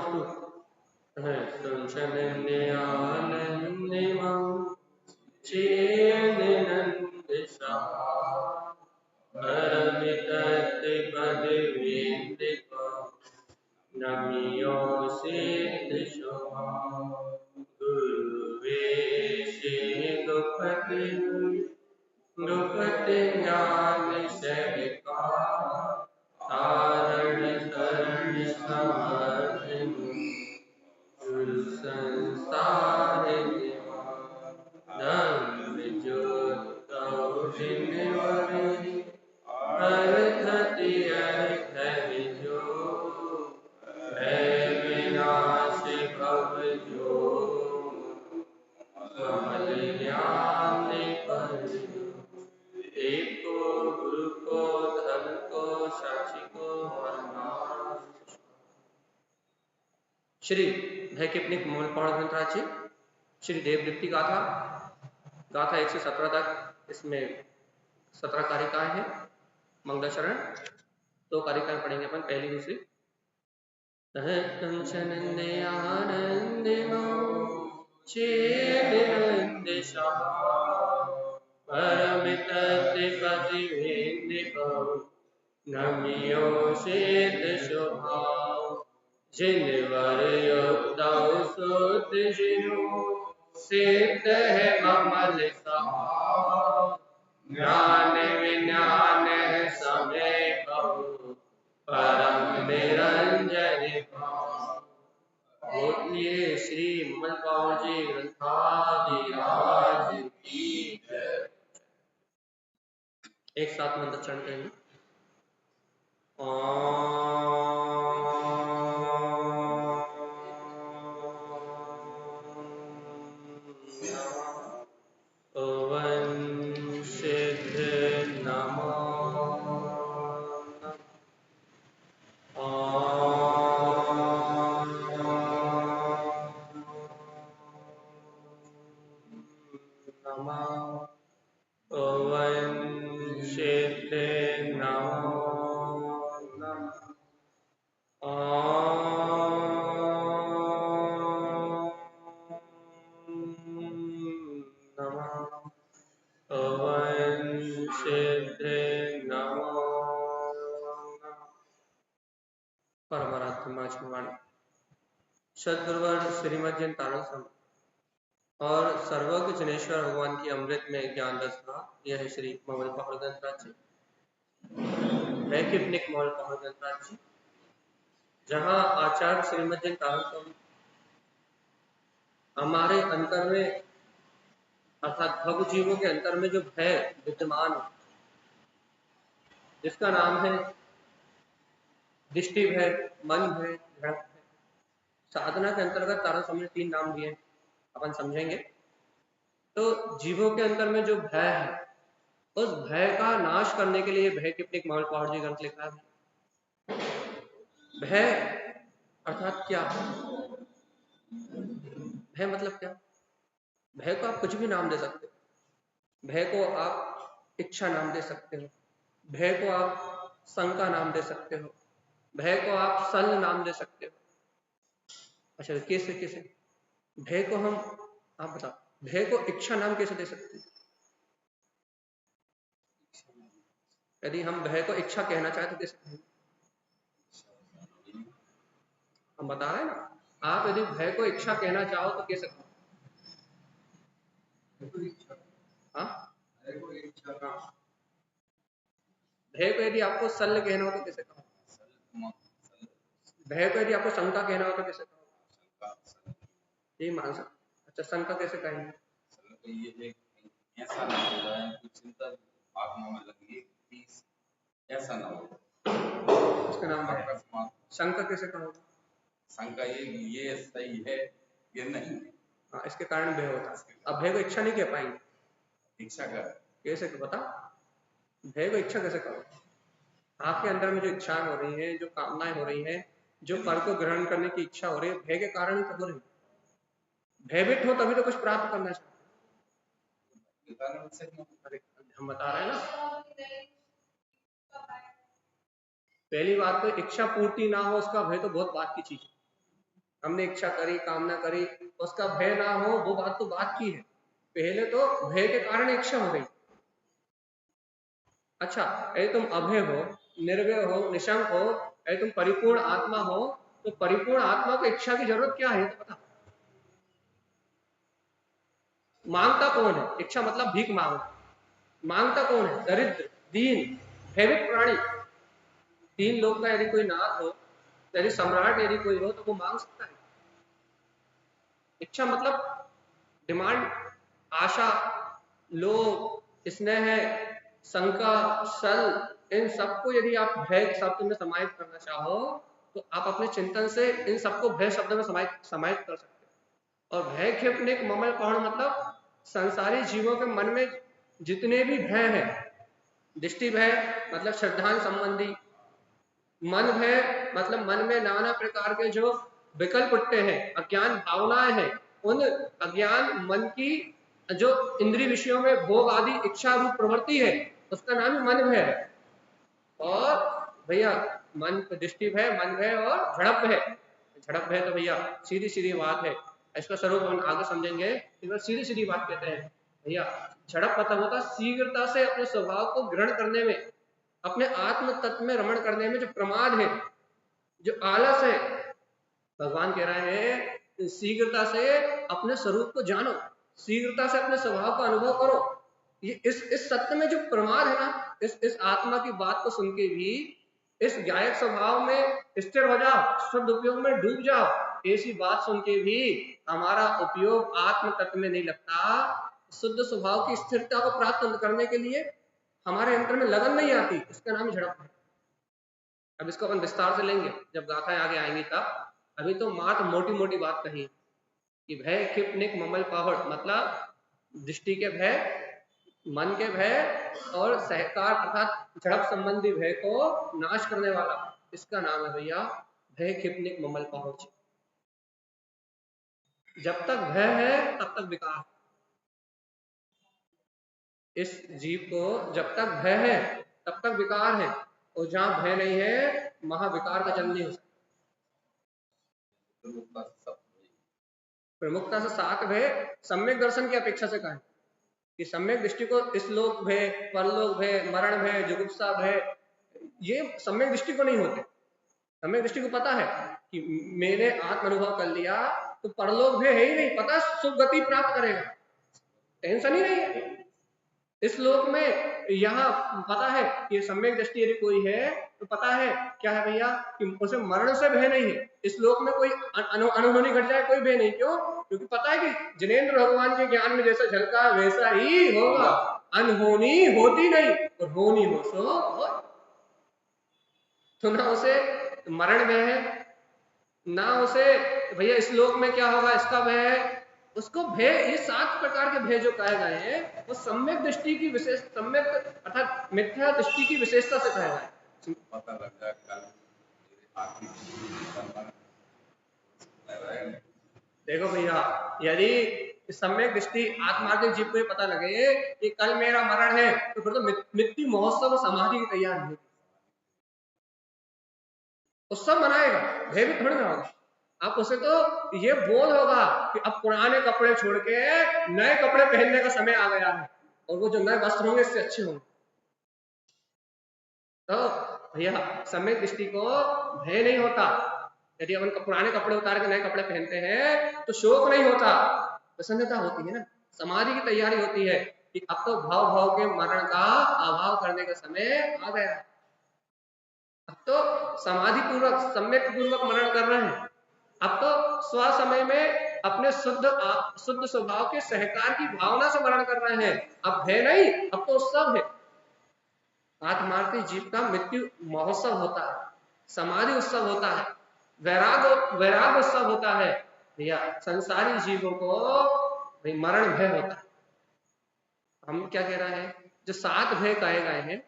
स्तु संशनन्यानन्दिमं चेन्नन्दिशा परमितत्पदवेन्द्रिपं नमियोऽसिद्धशोभा गुरुवे दुःखति ज्ञानशरिका तारण तरण समर्थिनि गुरु संसार धम्मज्योतौ जिनवरे अर्थति अर्थविजो भय विनाश भवजो कमलज्ञान परिजो एको गुरु को धर्म को साक्षी को परमार्थ। श्री भयकिपनिक मूल पौड़ ग्रंथराज श्री देवदीप्ति गाथा गाथा 117 तक, इसमें 17 कारिकाएं हैं। मंगलाचरण 2 कारिकाएं पढ़ेंगे अपन, पहली दूसरी। जिनवर युक्तौ सुत जिनु सिद्ध है ममल स्वभाव ज्ञान विज्ञान समय बहु परम निरंजन बोलिए श्री ममल पावर जी ग्रंथादिराज की जय। एक साथ मंत्र चरण करेंगे। सद्गुरुवर श्रीमद् जैन तारक और सर्वज्ञ जनेश्वर भगवान की अमृत में ज्ञान रस का यह है श्री ममल पहाड़ ग्रंथराज जी, भयकिपनिक ममल पहाड़ ग्रंथराज जी, जहाँ आचार्य श्रीमद् जैन तारक हमारे अंतर में अर्थात भव जीवों के अंतर में जो भय विद्यमान है, जिसका नाम है दृष्टि भय, मन भय, ग्रह भय। साधना के अंतर्गत तारक स्वामी ने 3 नाम दिए, अपन समझेंगे। तो जीवों के अंदर में जो भय है, उस भय का नाश करने के लिए भयकिपनिक ममल पहाड़ जी ग्रंथ लिखा है। भय अर्थात क्या? भय मतलब क्या? भय को आप कुछ भी नाम दे सकते हो। भय को आप इच्छा नाम दे सकते हो, भय को आप शंका नाम दे सकते हो, भय को आप सल नाम दे सकते हो। अच्छा, कैसे कैसे भय को हम, आप बताओ, भय को इच्छा नाम कैसे दे सकते हैं? यदि हम भय को इच्छा कहना चाहें तो कैसे कहेंगे? हम बता रहे हैं ना, आप यदि भय को इच्छा कहना चाहो तो कैसे कहो? हाँ, भय को यदि आपको सल कहना हो तो कैसे कहो? भय को यदि आपको शंका कहना हो तो कैसे कहो? यही मान सकते। अच्छा, शंका कैसे कहेंगे? ऐसा ना हो जाए कुछ चिंता आत्मा में लगी कि ऐसा ना हो, इसका नाम है शंका। कैसे कहोगे? शंका ये सही है ये नहीं। हाँ, इसके कारण भय होता है। अब भय को इच्छा नहीं कह पाएंगे। इच्छा कर कैसे बता, भय को इच्छा कैसे करो? आपके अंदर में जो इच्छाएं हो रही है, जो कामनाएं हो रही है, जो फल को ग्रहण करने की इच्छा हो रही है, भय के कारण तो हो रही है। भयभीत हो तभी तो कुछ प्राप्त करना चाहिए। हम बता रहे हैं ना, पहली बात तो इच्छा पूर्ति ना हो उसका भय तो बहुत बात की चीज है। हमने इच्छा करी, कामना करी, उसका भय ना हो, वो बात तो बात की है। पहले तो भय के कारण इच्छा हो गई। अच्छा, यदि तुम अभय हो, निर्भय हो, निशंक हो, यदि तुम परिपूर्ण आत्मा हो, तो परिपूर्ण आत्मा को इच्छा की जरूरत क्या है, ये तो बता। मांगता कौन है? इच्छा मतलब भीख मांगना। मांगता कौन है? दरिद्र, दीन, भयभीत प्राणी। तीन लोग का यदि कोई नाथ हो, यदि सम्राट यदि कोई हो, तो वो मांग सकता है। इच्छा मतलब डिमांड, आशा, लोभ, स्नेह, शंका, सल, इन सबको यदि आप भय शब्द में समाहित करना चाहो, तो आप अपने चिंतन से इन सबको भय शब्द में समाहित कर सकते हो। और भय क्षिप्त ममल कौन मतलब संसारी जीवों के मन में जितने भी भय हैं, दृष्टि भय मतलब श्रद्धान संबंधी, मन भय मतलब मन में नाना प्रकार के जो विकल्प उठते हैं, अज्ञान भावनाएं हैं, उन अज्ञान मन की जो इंद्रिय विषयों में भोग आदि इच्छा रूप प्रवृत्ति है, उसका नाम ही मन भय है। और भैया मन दृष्टि भय, मन भय और झड़प भय। झड़प भय तो भैया सीधी सीधी बात है, इसका स्वरूप हम आगे समझेंगे। सीधी सीधी बात कहते हैं भैया। झड़प मतलब होता है शीघ्रता से अपने स्वभाव को ग्रहण करने में, अपने आत्म तत्व में रमण करने में जो प्रमाद है, जो आलस है। भगवान कह रहे हैं शीघ्रता से अपने स्वरूप को जानो, शीघ्रता से अपने स्वभाव का अनुभव करो। ये इस सत्य में जो प्रमाद है ना, इस आत्मा की बात को सुन के भी इस गायक स्वभाव में स्थिर हो जाओ, शुद्ध उपयोग में डूब जाओ। ऐसी बात सुन के भी हमारा उपयोग आत्म तत्व में नहीं लगता, शुद्ध स्वभाव की स्थिरता को प्राप्त करने के लिए हमारे अंतर में लगन नहीं आती, इसका नाम झड़प है। अब इसको अपन विस्तार से लेंगे जब गाथाएं आगे आएंगी तब। अभी तो मात्र मोटी मोटी बात कही कि भय क्षिप्त निक ममल पाहुड़ मतलब दृष्टि के भय, मन के भय और सहकार अर्थात झड़प संबंधी भय को नाश करने वाला, इसका नाम है भैया भय क्षिप्त निक ममल पाहुड़। जब तक भय है तब तक विकार। इस जीव को जब तक भय है तब तक विकार है, और जहां भय नहीं है महाविकार का जन्म नहीं हो सकता। प्रमुखता से सात भय सम्यक दर्शन की अपेक्षा से कहें कि सम्यक दृष्टि को इस लोक भय, परलोक भय, मरण भय, जुगुप्सा भय, ये सम्यक दृष्टि को नहीं होते। सम्यक दृष्टि को पता है कि मैंने आत्म अनुभव कर लिया तो परलोक भय है ही नहीं, पता सुख गति प्राप्त करेगा, टेंशन ही नहीं है। इस लोक में यहाँ पता है कि सम्यक दृष्टि यदि कोई है तो पता है क्या है भैया कि उसे मरण से भय नहीं है। इस लोक में कोई अनहोनी घट जाए कोई भय नहीं, क्यों? क्योंकि पता है कि जिनेंद्र भगवान के ज्ञान में जैसा झलका वैसा ही होगा, अनहोनी होती नहीं और होनी हो सो हो। तो ना उसे मरण भय है, ना उसे भैया इस लोक में क्या होगा इसका भय है। उसको भय, ये सात प्रकार के भय जो कहे गए हैं वो सम्यक दृष्टि की विशेष, सम्यक अर्थात मिथ्या दृष्टि की विशेषता से कहे गए। पता लग जाए देखो भैया, यदि सम्यक दृष्टि आत्मार्थिक जीव को पता लगे कि कल मेरा मरण है, तो फिर तो मृत्यु महोत्सव समाधि की तैयारी है, उत्सव मनाएगा, भयभीत थोड़ी ना होगा। आप उसे तो ये बोध होगा कि अब पुराने कपड़े छोड़ के नए कपड़े पहनने का समय आ गया है, और वो जो नए वस्त्र होंगे इससे अच्छे होंगे। तो भैया सम्यक दृष्टि को भय नहीं होता। यदि अपन पुराने कपड़े उतार के नए कपड़े पहनते हैं तो शोक नहीं होता, प्रसन्नता होती है ना, समाधि की तैयारी होती है कि अब तो भाव भाव के मरण का अभाव करने का समय आ गया। अब तो समाधि पूर्वक सम्यक पूर्वक मरण कर रहे हैं। अब तो स्व समय में अपने शुद्ध स्वभाव के सहकार की भावना से मरण कर रहे हैं। अब भय नहीं, अब तो उत्सव है। आत्मार्थी जीव का मृत्यु महोत्सव होता है, समाधि उत्सव होता है, वैराग उत्सव होता है। भैया संसारी जीवों को भाई मरण भय होता है। हम क्या कह रहे हैं, जो सात भय कहे गए हैं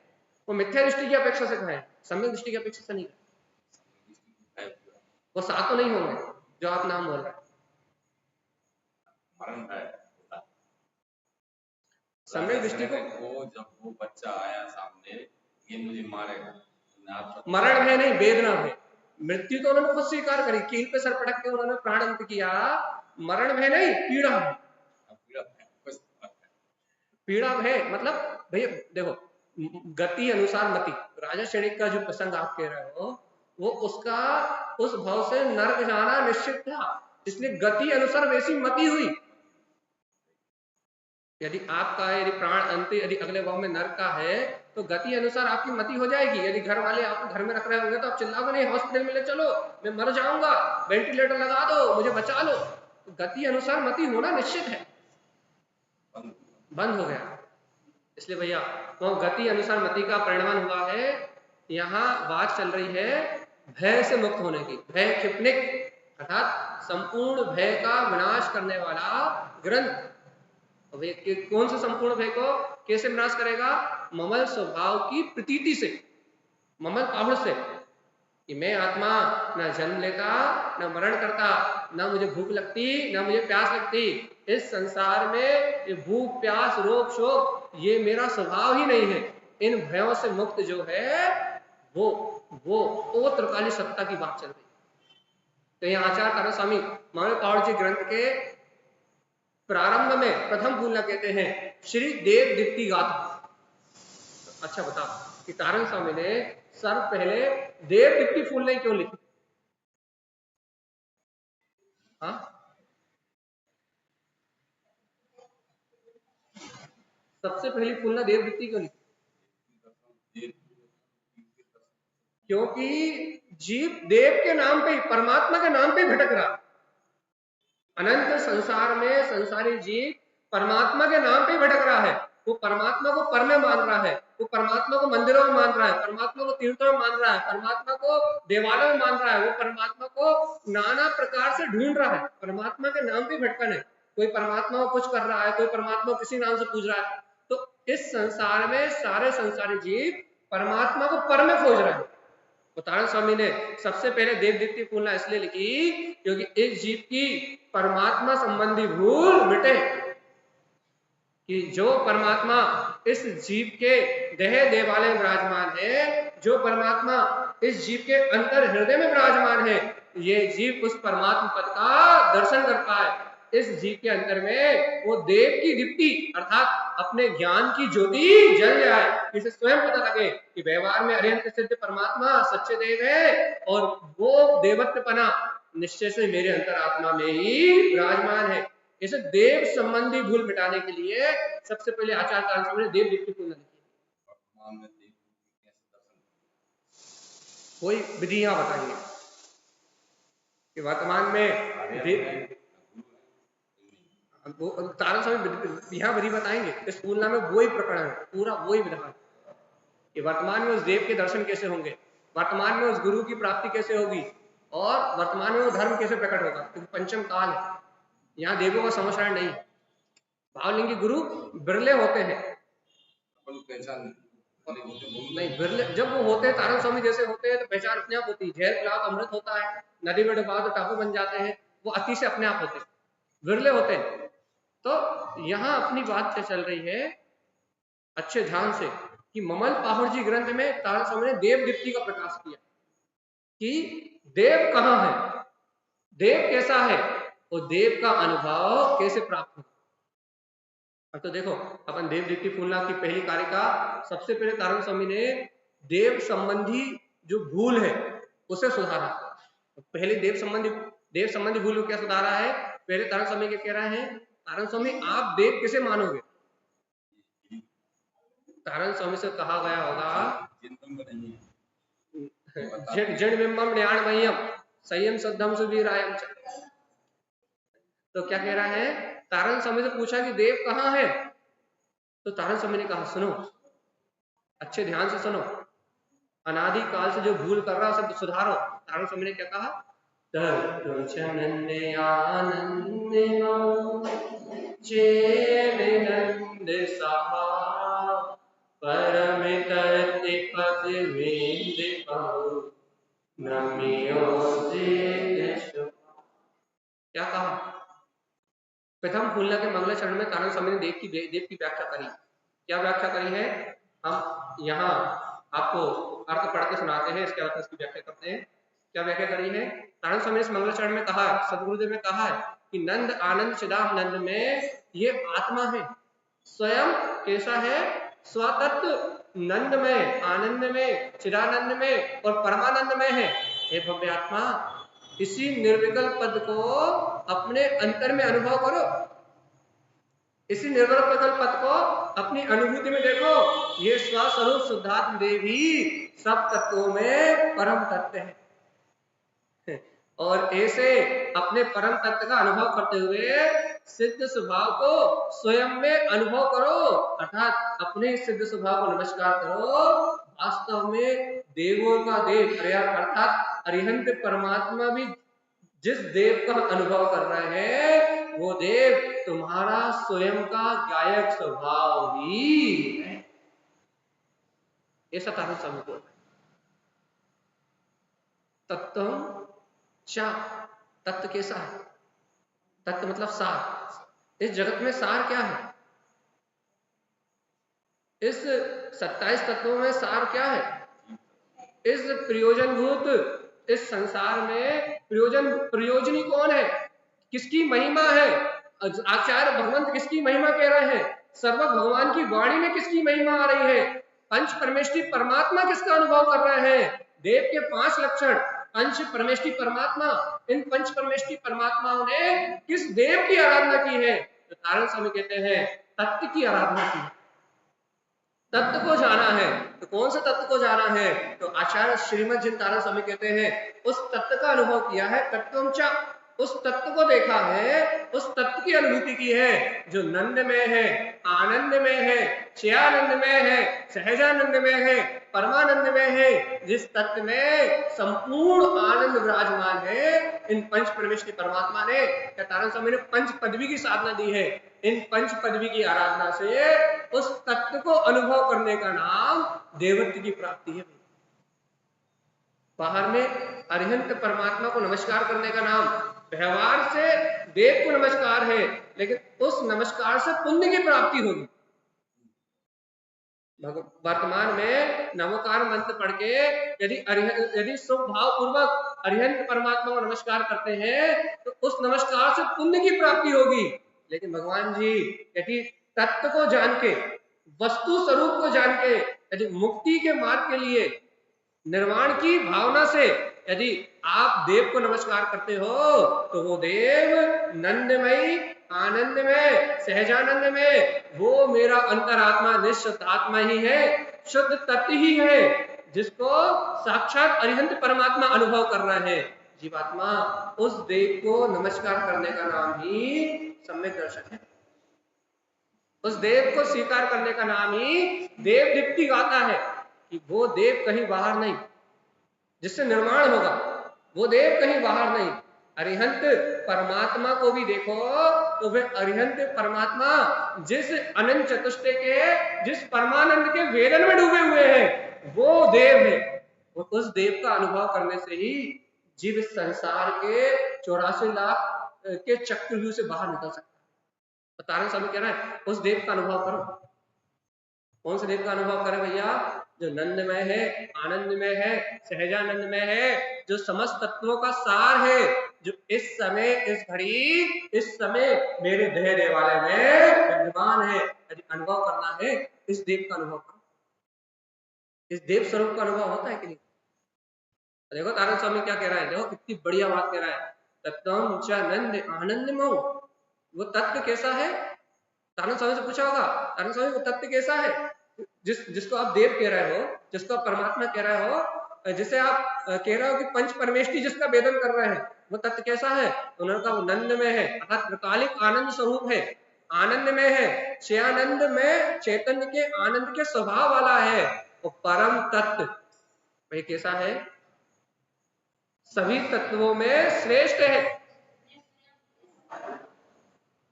वो मिथ्या दृष्टि की अपेक्षा से कहे, सम्यक दृष्टि की अपेक्षा से नहीं। वो सातों नहीं होंगे जो आप नाम बोल रहे हैं। मरण है सम्यक दृष्टि को वो जब वो बच्चा आया सामने ये मुझे मारेगा, मरण है नहीं, वेदना है। मृत्यु तो उन्होंने खुद स्वीकार करी, कील पे सर पटक के उन्होंने प्राण अंत किया। मरण भय नहीं, पीड़ा भय। पीड़ा भय मतलब भैया देखो, गति अनुसार मति, राजा क्षणिक का जो प्रसंग आप कह रहे हो वो उसका उस भाव से नर्क जाना निश्चित था, इसलिए गति अनुसार वैसी मति हुई। यदि आपका यदि प्राण अंत यदि अगले भाव में नर्क का है तो गति अनुसार आपकी मति हो जाएगी। यदि घर वाले आपको घर में रख रहे होंगे तो आप चिल्लाओगे नहीं, हॉस्पिटल में ले चलो, मैं मर जाऊंगा, वेंटिलेटर लगा दो, मुझे बचा लो। तो गति अनुसार मति होना निश्चित है, बंद हो गया। इसलिए भैया तो गति अनुसार मति का परिणमन हुआ है। यहाँ बात चल रही है भय से मुक्त होने की। भय क्षिप्निक अर्थात संपूर्ण भय का विनाश करने वाला ग्रंथ। कौन से संपूर्ण भय को कैसे विनाश करेगा? ममल स्वभाव की प्रतीति से, ममल पाहुड़ से, कि मैं आत्मा न जन्म लेता न मरण करता, न मुझे भूख लगती न मुझे प्यास लगती। इस संसार में ये भूख प्यास रोग शोक ये मेरा स्वभाव ही नहीं है। इन भयों से मुक्त जो है वो त्रिकाली सत्ता की बात चल रही है। तो यहाँ आचार्य तारा स्वामी ममल पाहुड़ जी ग्रंथ के प्रारंभ में प्रथम फूलना कहते हैं श्री देव दीप्ति गाथा। अच्छा बताओ कि तारण स्वामी ने सर्व पहले देव दीप्ति फूलने क्यों लिखी? हाँ, सबसे पहली फूलना देव दीप्ति क्यों लिखी? क्योंकि जीव देव के नाम पे, परमात्मा के नाम पे भटक रहा। अनंत संसार में संसारी जीव परमात्मा के नाम पे भटक रहा है। वो परमात्मा को पर में मान रहा है, वो परमात्मा को मंदिरों में मान रहा है, परमात्मा को तीर्थों में मान रहा है, परमात्मा को देवालयों में मान रहा है, वो परमात्मा को नाना प्रकार से ढूंढ रहा है। परमात्मा के नाम पे भटकन है। कोई परमात्मा को कुछ कर रहा है, कोई परमात्मा को किसी नाम से पूज रहा है। तो इस संसार में सारे संसारी जीव परमात्मा को पर में खोज रहे हैं। तारण स्वामी ने सबसे पहले देव दीप्ति फूलना इसलिए लिखी क्योंकि इस जीव की परमात्मा संबंधी भूल मिटे, कि जो परमात्मा इस जीव के देह देवालय में विराजमान है, जो परमात्मा इस जीव के अंतर हृदय में विराजमान है, ये जीव उस परमात्मा पद का दर्शन कर पाए। इस जीव के अंदर में वो देव की दीप्ति अर्थात अपने ज्ञान की ज्योति जल जाए, इसे स्वयं पता लगे कि व्यवहार में अरिहंत सिद्ध परमात्मा सच्चे देव है और वो देवत्वपना निश्चय से मेरे अंतरात्मा में ही विराजमान है। इसे देव संबंधी भूल मिटाने के लिए सबसे पहले आचार्य तारण स्वामी ने देव दीप्ति फूलना लिखी। कोई विधियां बताइए कि वर्तमान में तारण स्वामी यहाँ विधि बताएंगे। इस फूलना में वही प्रकरण है, पूरा वही विधान कि वर्तमान में उस देव के दर्शन कैसे होंगे, वर्तमान में उस गुरु की प्राप्ति कैसे होगी और वर्तमान में वो धर्म कैसे प्रकट होगा। क्योंकि पंचम काल है, यहाँ देवों का समझाना नहीं। भावलिंगी गुरु बिरले होते हैं, नहीं बिरले जब वो होते हैं तारण स्वामी जैसे होते हैं तो पहचान अपने आप होती है। झेल पिलाओ तो अमृत होता है, नदी में डुबाओ तो टापू बन जाते हैं, वो अति से अपने आप होते हैं, बिरले होते हैं। तो यहाँ अपनी बात क्या चल रही है अच्छे ध्यान से कि ममल पाहुड़ जी ग्रंथ में तारण स्वामी ने देव दीप्ति का प्रकाश किया कि देव कहाँ है, देव कैसा है और देव का अनुभव कैसे प्राप्त हो। अब तो देखो अपन देव दीप्ति फूलना की पहली कारिका सबसे पहले तारण स्वामी ने देव संबंधी जो भूल है उसे सुधारा। पहले देव संबंधी भूल को क्या सुधारा है? पहले तारण स्वामी क्या कह रहे हैं? तारण स्वामी आप देव कैसे मानोगे? तारण स्वामी से कहा गया होगा जड़ बिंबम न्याणमय्यम संयम सद्धम सुवीरायम। तो क्या कह रहा है? तारण स्वामी से पूछा कि देव कहाँ है, तो तारण स्वामी ने कहा सुनो, अच्छे ध्यान से सुनो, अनादि काल से जो भूल कर रहा सब सुधारो। तारण स्वामी ने क्या कहा? क्या कहा? प्रथम फूलना के मंगल चरण में तारण स्वामी ने देव की व्याख्या करी। क्या व्याख्या करी है? हम यहाँ आपको अर्थ पढ़ के सुनाते हैं, इसके अर्थ इसकी व्याख्या करते हैं। क्या व्याख्या करी है? नारायण स्वामी ने इस मंगलाचरण में कहा, सदगुरुदेव ने कहा है कि नंद आनंद चिदानंद में ये आत्मा है, स्वयं कैसा है? स्वतत्व नंद में, आनंद में, चिदानंद में और परमानंद में है। हे भव्य आत्मा, इसी निर्विकल्प पद को अपने अंतर में अनुभव करो, इसी निर्विकल्प पद को अपनी अनुभूति में देखो। ये स्वस्वरूप शुद्धात्म देव ही सब तत्वों में परम तत्व है। और ऐसे अपने परम तत्व का अनुभव करते हुए सिद्ध स्वभाव को स्वयं में अनुभव करो, अर्थात अपने सिद्ध स्वभाव को नमस्कार करो। वास्तव में देवों का देव अर्थात अरिहंत परमात्मा भी जिस देव का अनुभव कर रहे हैं, वो देव तुम्हारा स्वयं का गायक स्वभाव ही है। ऐसा कारण समझो। तत्व चा, तत्व कैसा है? तत्व मतलब सार। इस जगत में सार क्या है? इस 27 तत्वों में सार क्या है? इस प्रयोजनभूत इस संसार में प्रयोजनी कौन है? किसकी महिमा है? आचार्य भगवंत किसकी महिमा कह रहे हैं? सर्व भगवान की वाणी में किसकी महिमा आ रही है? पंच परमेष्टि परमात्मा किसका अनुभव कर रहे हैं? देव के 5 लक्षण, पंच परमेष्टि परमात्मा। इन पंच परमेष्टि परमात्माओं ने किस देव की आराधना की है? तो नारायण स्वामी कहते हैं तत्व की आराधना की। तत्व को जाना है। तो कौन से तत्व को जाना है? तो आचार्य श्रीमद जिन नारायण स्वामी कहते हैं उस तत्व का अनुभव किया है। तत्वंचा, उस तत्व को देखा है, उस तत्व की अनुभूति की है जो नंद में है, आनंद में है, चयानंद में है, सहजानंद में है, परमानंद में है। जिस तत्व में संपूर्ण आनंद विराजमान है, इन पंच परमेष्टि परमात्मा ने नारायण स्वामी ने पंच पदवी की साधना दी है। इन पंच पदवी की आराधना से उस तत्व को अनुभव करने का नाम देवत्व की प्राप्ति है। बाहर में अरिहंत परमात्मा को नमस्कार करने का नाम, व्यवहार से देव को नमस्कार है, लेकिन उस नमस्कार से पुण्य की प्राप्ति होगी। वर्तमान में नमोकार मंत्र पढ़ के यदि स्वभाव पूर्वक अरिहंत परमात्मा को नमस्कार करते हैं तो उस नमस्कार से पुण्य की प्राप्ति होगी। लेकिन भगवान जी यदि तत्व को जान के, वस्तु स्वरूप को जान के, यदि मुक्ति के मार्ग के लिए निर्वाण की भावना से यदि आप देव को नमस्कार करते हो तो वो देव नंदमयी, आनंद में, सहजानंद में, वो मेरा अंतरात्मा निश्चित आत्मा ही है, शुद्ध तत्व ही है, जिसको साक्षात अरिहंत परमात्मा अनुभव कर रहे हैं। जीवात्मा उस देव को नमस्कार करने का नाम ही सम्यक दर्शन है। उस देव को स्वीकार करने का नाम ही देव दीप्ति गाता है कि वो देव कहीं बाहर नहीं, जिससे निर्माण होगा, वो देव कहीं बाहर नहीं। अरिहंत परमात्मा को भी देखो तो वे अरिहंत परमात्मा जिस अनंत चतुष्टय के, जिस परमानंद के वेदन में डूबे हुए हैं, वो देव है। उस देव का अनुभव करने से ही जीव संसार के 84 लाख के चक्रव्यूह से बाहर निकल सकता है। तारण स्वामी कह रहा है उस देव का अनुभव करो। कौन से देव का अनुभव करें भैया? जो नंदमय है, आनंद में है, सहजानंद में है, जो समस्त तत्वों का सार है, जो इस समय, इस घड़ी, इस समय मेरे देह देवालय में विद्यमान है। यदि अनुभव करना है इस देव का अनुभव करो। इस देव स्वरूप का अनुभव होता है कि नहीं? देखो तारण स्वामी क्या कह रहा है, देखो कितनी बढ़िया बात कह रहा है। तत्वम च नंद आनंदमो, वो तत्व कैसा है? तारण स्वामी से पूछा होगा, तारण स्वामी वो तत्व कैसा है? जिसको आप देव कह रहे हो, जिसको आप परमात्मा कह रहे हो, जिसे आप कह रहे हो कि पंच परमेष्टि जिसका वेदन कर रहे हैं, वो तत्व कैसा है? उन्होंने कहा वो नंद में है, अर्थात त्रिकालिक आनंद स्वरूप है, आनंद में है, चयानंद में, चैतन्य के आनंद के स्वभाव वाला है। वो परम तत्व भाई कैसा है? सभी तत्वों में श्रेष्ठ है।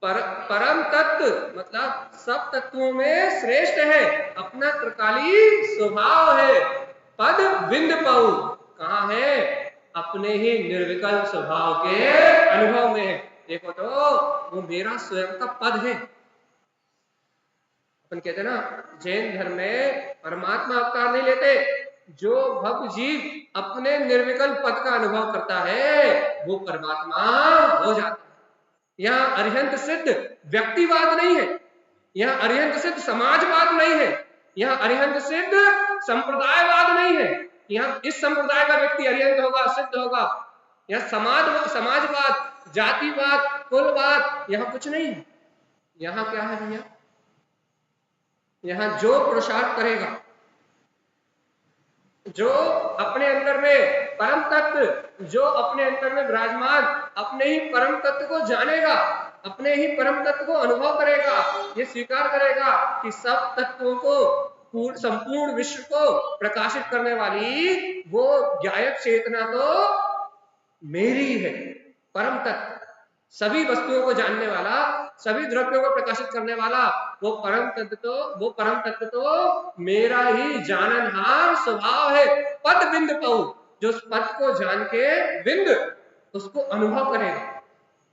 परम तत्व मतलब सब तत्वों में श्रेष्ठ है, अपना त्रिकाली स्वभाव है। पद बिंद पाऊ कहाँ है? अपने ही निर्विकल्प स्वभाव के अनुभव में है। देखो तो वो मेरा स्वयं का पद है। अपन कहते ना जैन धर्म में परमात्मा अवतार नहीं लेते, जो भव जीव अपने निर्विकल्प पद का अनुभव करता है वो परमात्मा हो जाता है। यहाँ अरिहंत सिद्ध व्यक्तिवाद नहीं है, यहाँ अरिहंत सिद्ध समाजवाद नहीं है, यहाँ अरिहंत सिद्ध संप्रदायवाद नहीं है। यहाँ इस संप्रदाय का व्यक्ति अरिहंत होगा, सिद्ध होगा। यहाँ समाजवाद, जातिवाद, कुलवाद यहाँ कुछ नहीं है। यहाँ क्या है भैया? यहाँ जो पुरुषार्थ करेगा, जो अपने अंदर में परम तत्व, जो अपने अंदर में विराजमान अपने ही परम तत्व को जानेगा, अपने ही परम तत्व को अनुभव करेगा, ये स्वीकार करेगा कि सब तत्वों को, संपूर्ण विश्व को प्रकाशित करने वाली वो ज्ञायक चेतना तो मेरी है, परम तत्व, सभी वस्तुओं को जानने वाला, सभी द्रव्यों को प्रकाशित करने वाला वो परम तत्व तो मेरा ही जाननहार स्वभाव है। पद बिंद पाऊ, जो उस पद को जान के बिंद उसको अनुभव करेगा,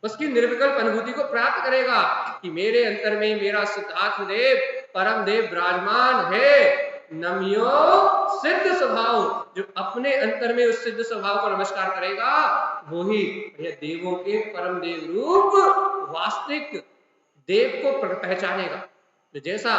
उसकी निर्विकल्प अनुभूति को प्राप्त करेगा कि मेरे अंतर में मेरा शुद्धात्म देव, परम देव विराजमान है। नम्यो सिद्ध स्वभाव, जो अपने अंतर में उस सिद्ध स्वभाव को नमस्कार करेगा वही देवों के परम देव रूप वास्तविक देव को पहचानेगा। तो जैसा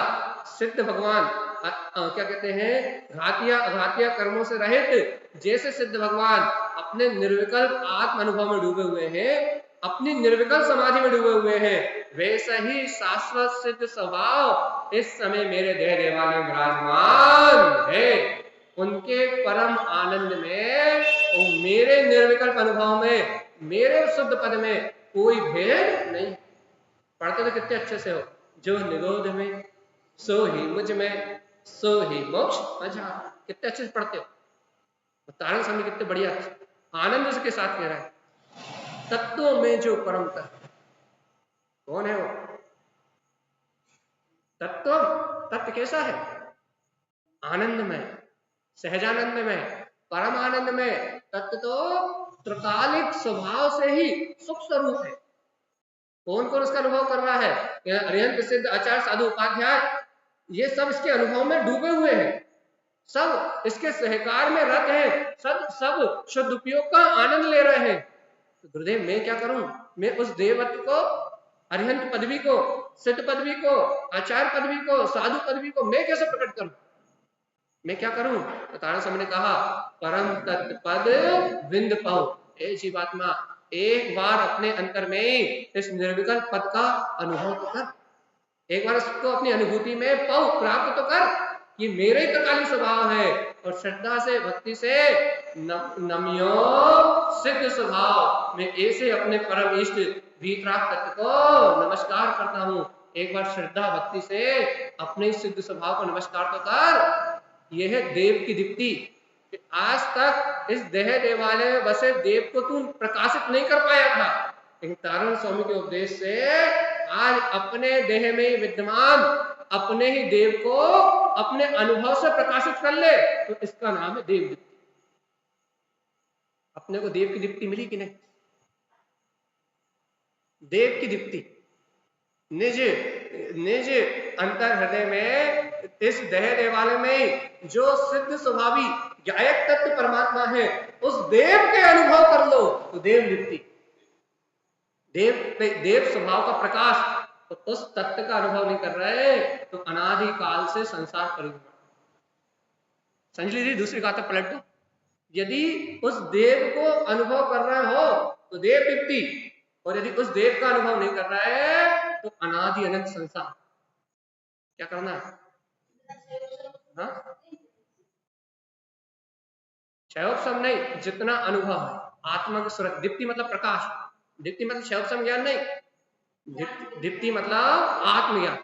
सिद्ध भगवान क्या कहते हैं, घातिया अघातिया कर्मों से रहित, जैसे सिद्ध भगवान अपने निर्विकल्प आत्म अनुभव में डूबे हुए हैं, अपनी निर्विकल्प समाधि में डूबे हुए हैं, वैसा ही शाश्वत सिद्ध स्वभाव इस समय मेरे देह देवालय में विराजमान है। उनके परम आनंद में और मेरे निर्विकल्प अनुभव में, मेरे शुद्ध पद में कोई भेद नहीं। पढ़ते तो कितने अच्छे से हो, जो निरोध में सो ही मुझ में सो ही मोक्ष मजा, कितने अच्छे से पढ़ते हो। तारण स्वामी कितने बढ़िया आनंद के साथ कह रहा है, तत्वों में जो परम तत्व कौन है वो? तत्व कैसा है? आनंदमय, सहजानंदमय, परम आनंदमय। तत्व तो त्रिकालिक स्वभाव से ही सुख स्वरूप है। कौन कौन उसका अनुभव कर रहा है? अरिहंत सिद्ध आचार्य साधु उपाध्याय, ये सब इसके अनुभव में डूबे हुए हैं, सब इसके सहकार में रत हैं, सब शुद्ध उपयोग का आनंद ले रहे हैं। तो गुरुदेव मैं क्या करूं? मैं उस देवत्व को, अरिहंत पदवी को, सिद्ध पदवी को, आचार्य पदवी को, साधु पदवी को मैं कैसे प्रकट करूं? मैं क्या करूं? तो तारण स्वामी ने कहा, परम तत्व पद विंद पाओ। ए जीवात्मा, एक बार अपने अंतर में इस निर्विकल्प पद का अनुभव तो कर, एक बार इसको अपनी अनुभूति में पाओ, प्राप्त तो कर कि मेरे तकाली स्वभाव है। और श्रद्धा से, भक्ति से नम्यो सिद्ध स्वभाव में ऐसे अपने परम इष्ट वीतराग तत्व को नमस्कार करता हूं। एक बार श्रद्धा भक्ति से अपने सिद्ध स्वभाव को नमस्कार तो कर। यह है देव की दीप्ति। आज तक इस देह देवालय में बसे देव को तू प्रकाशित नहीं कर पाया था, लेकिन तारण स्वामी के उपदेश से आज अपने देह में विद्यमान अपने ही देव को अपने अनुभव से प्रकाशित कर ले, तो इसका नाम है देव दीप्ति। अपने को देव की दीप्ति मिली कि नहीं? देव की दीप्ति निज निज अंतर हृदय में, इस देह देवालय में जो सिद्ध स्वभावी गायक तत्व परमात्मा है, उस देव के अनुभव कर लो तो देव दीप्ति, देव स्वभाव का प्रकाश। तो उस तत्व का अनुभव नहीं कर रहे तो अनादि काल से संसार परिवर्तन। समझ लीजिए, दूसरी बात पलट दो, यदि उस देव को अनुभव कर रहे हो तो देव दीप्ति, और यदि उस देव का अनुभव नहीं कर रहा है तो अनादि अनंत संसार। क्या करना है? हाँ, क्षयोपम नहीं, जितना अनुभव है आत्मा की सूरत। दीप्ति मतलब प्रकाश, दीप्ति मतलब क्षयोपम ज्ञान नहीं, दीप्ति मतलब आत्मज्ञान।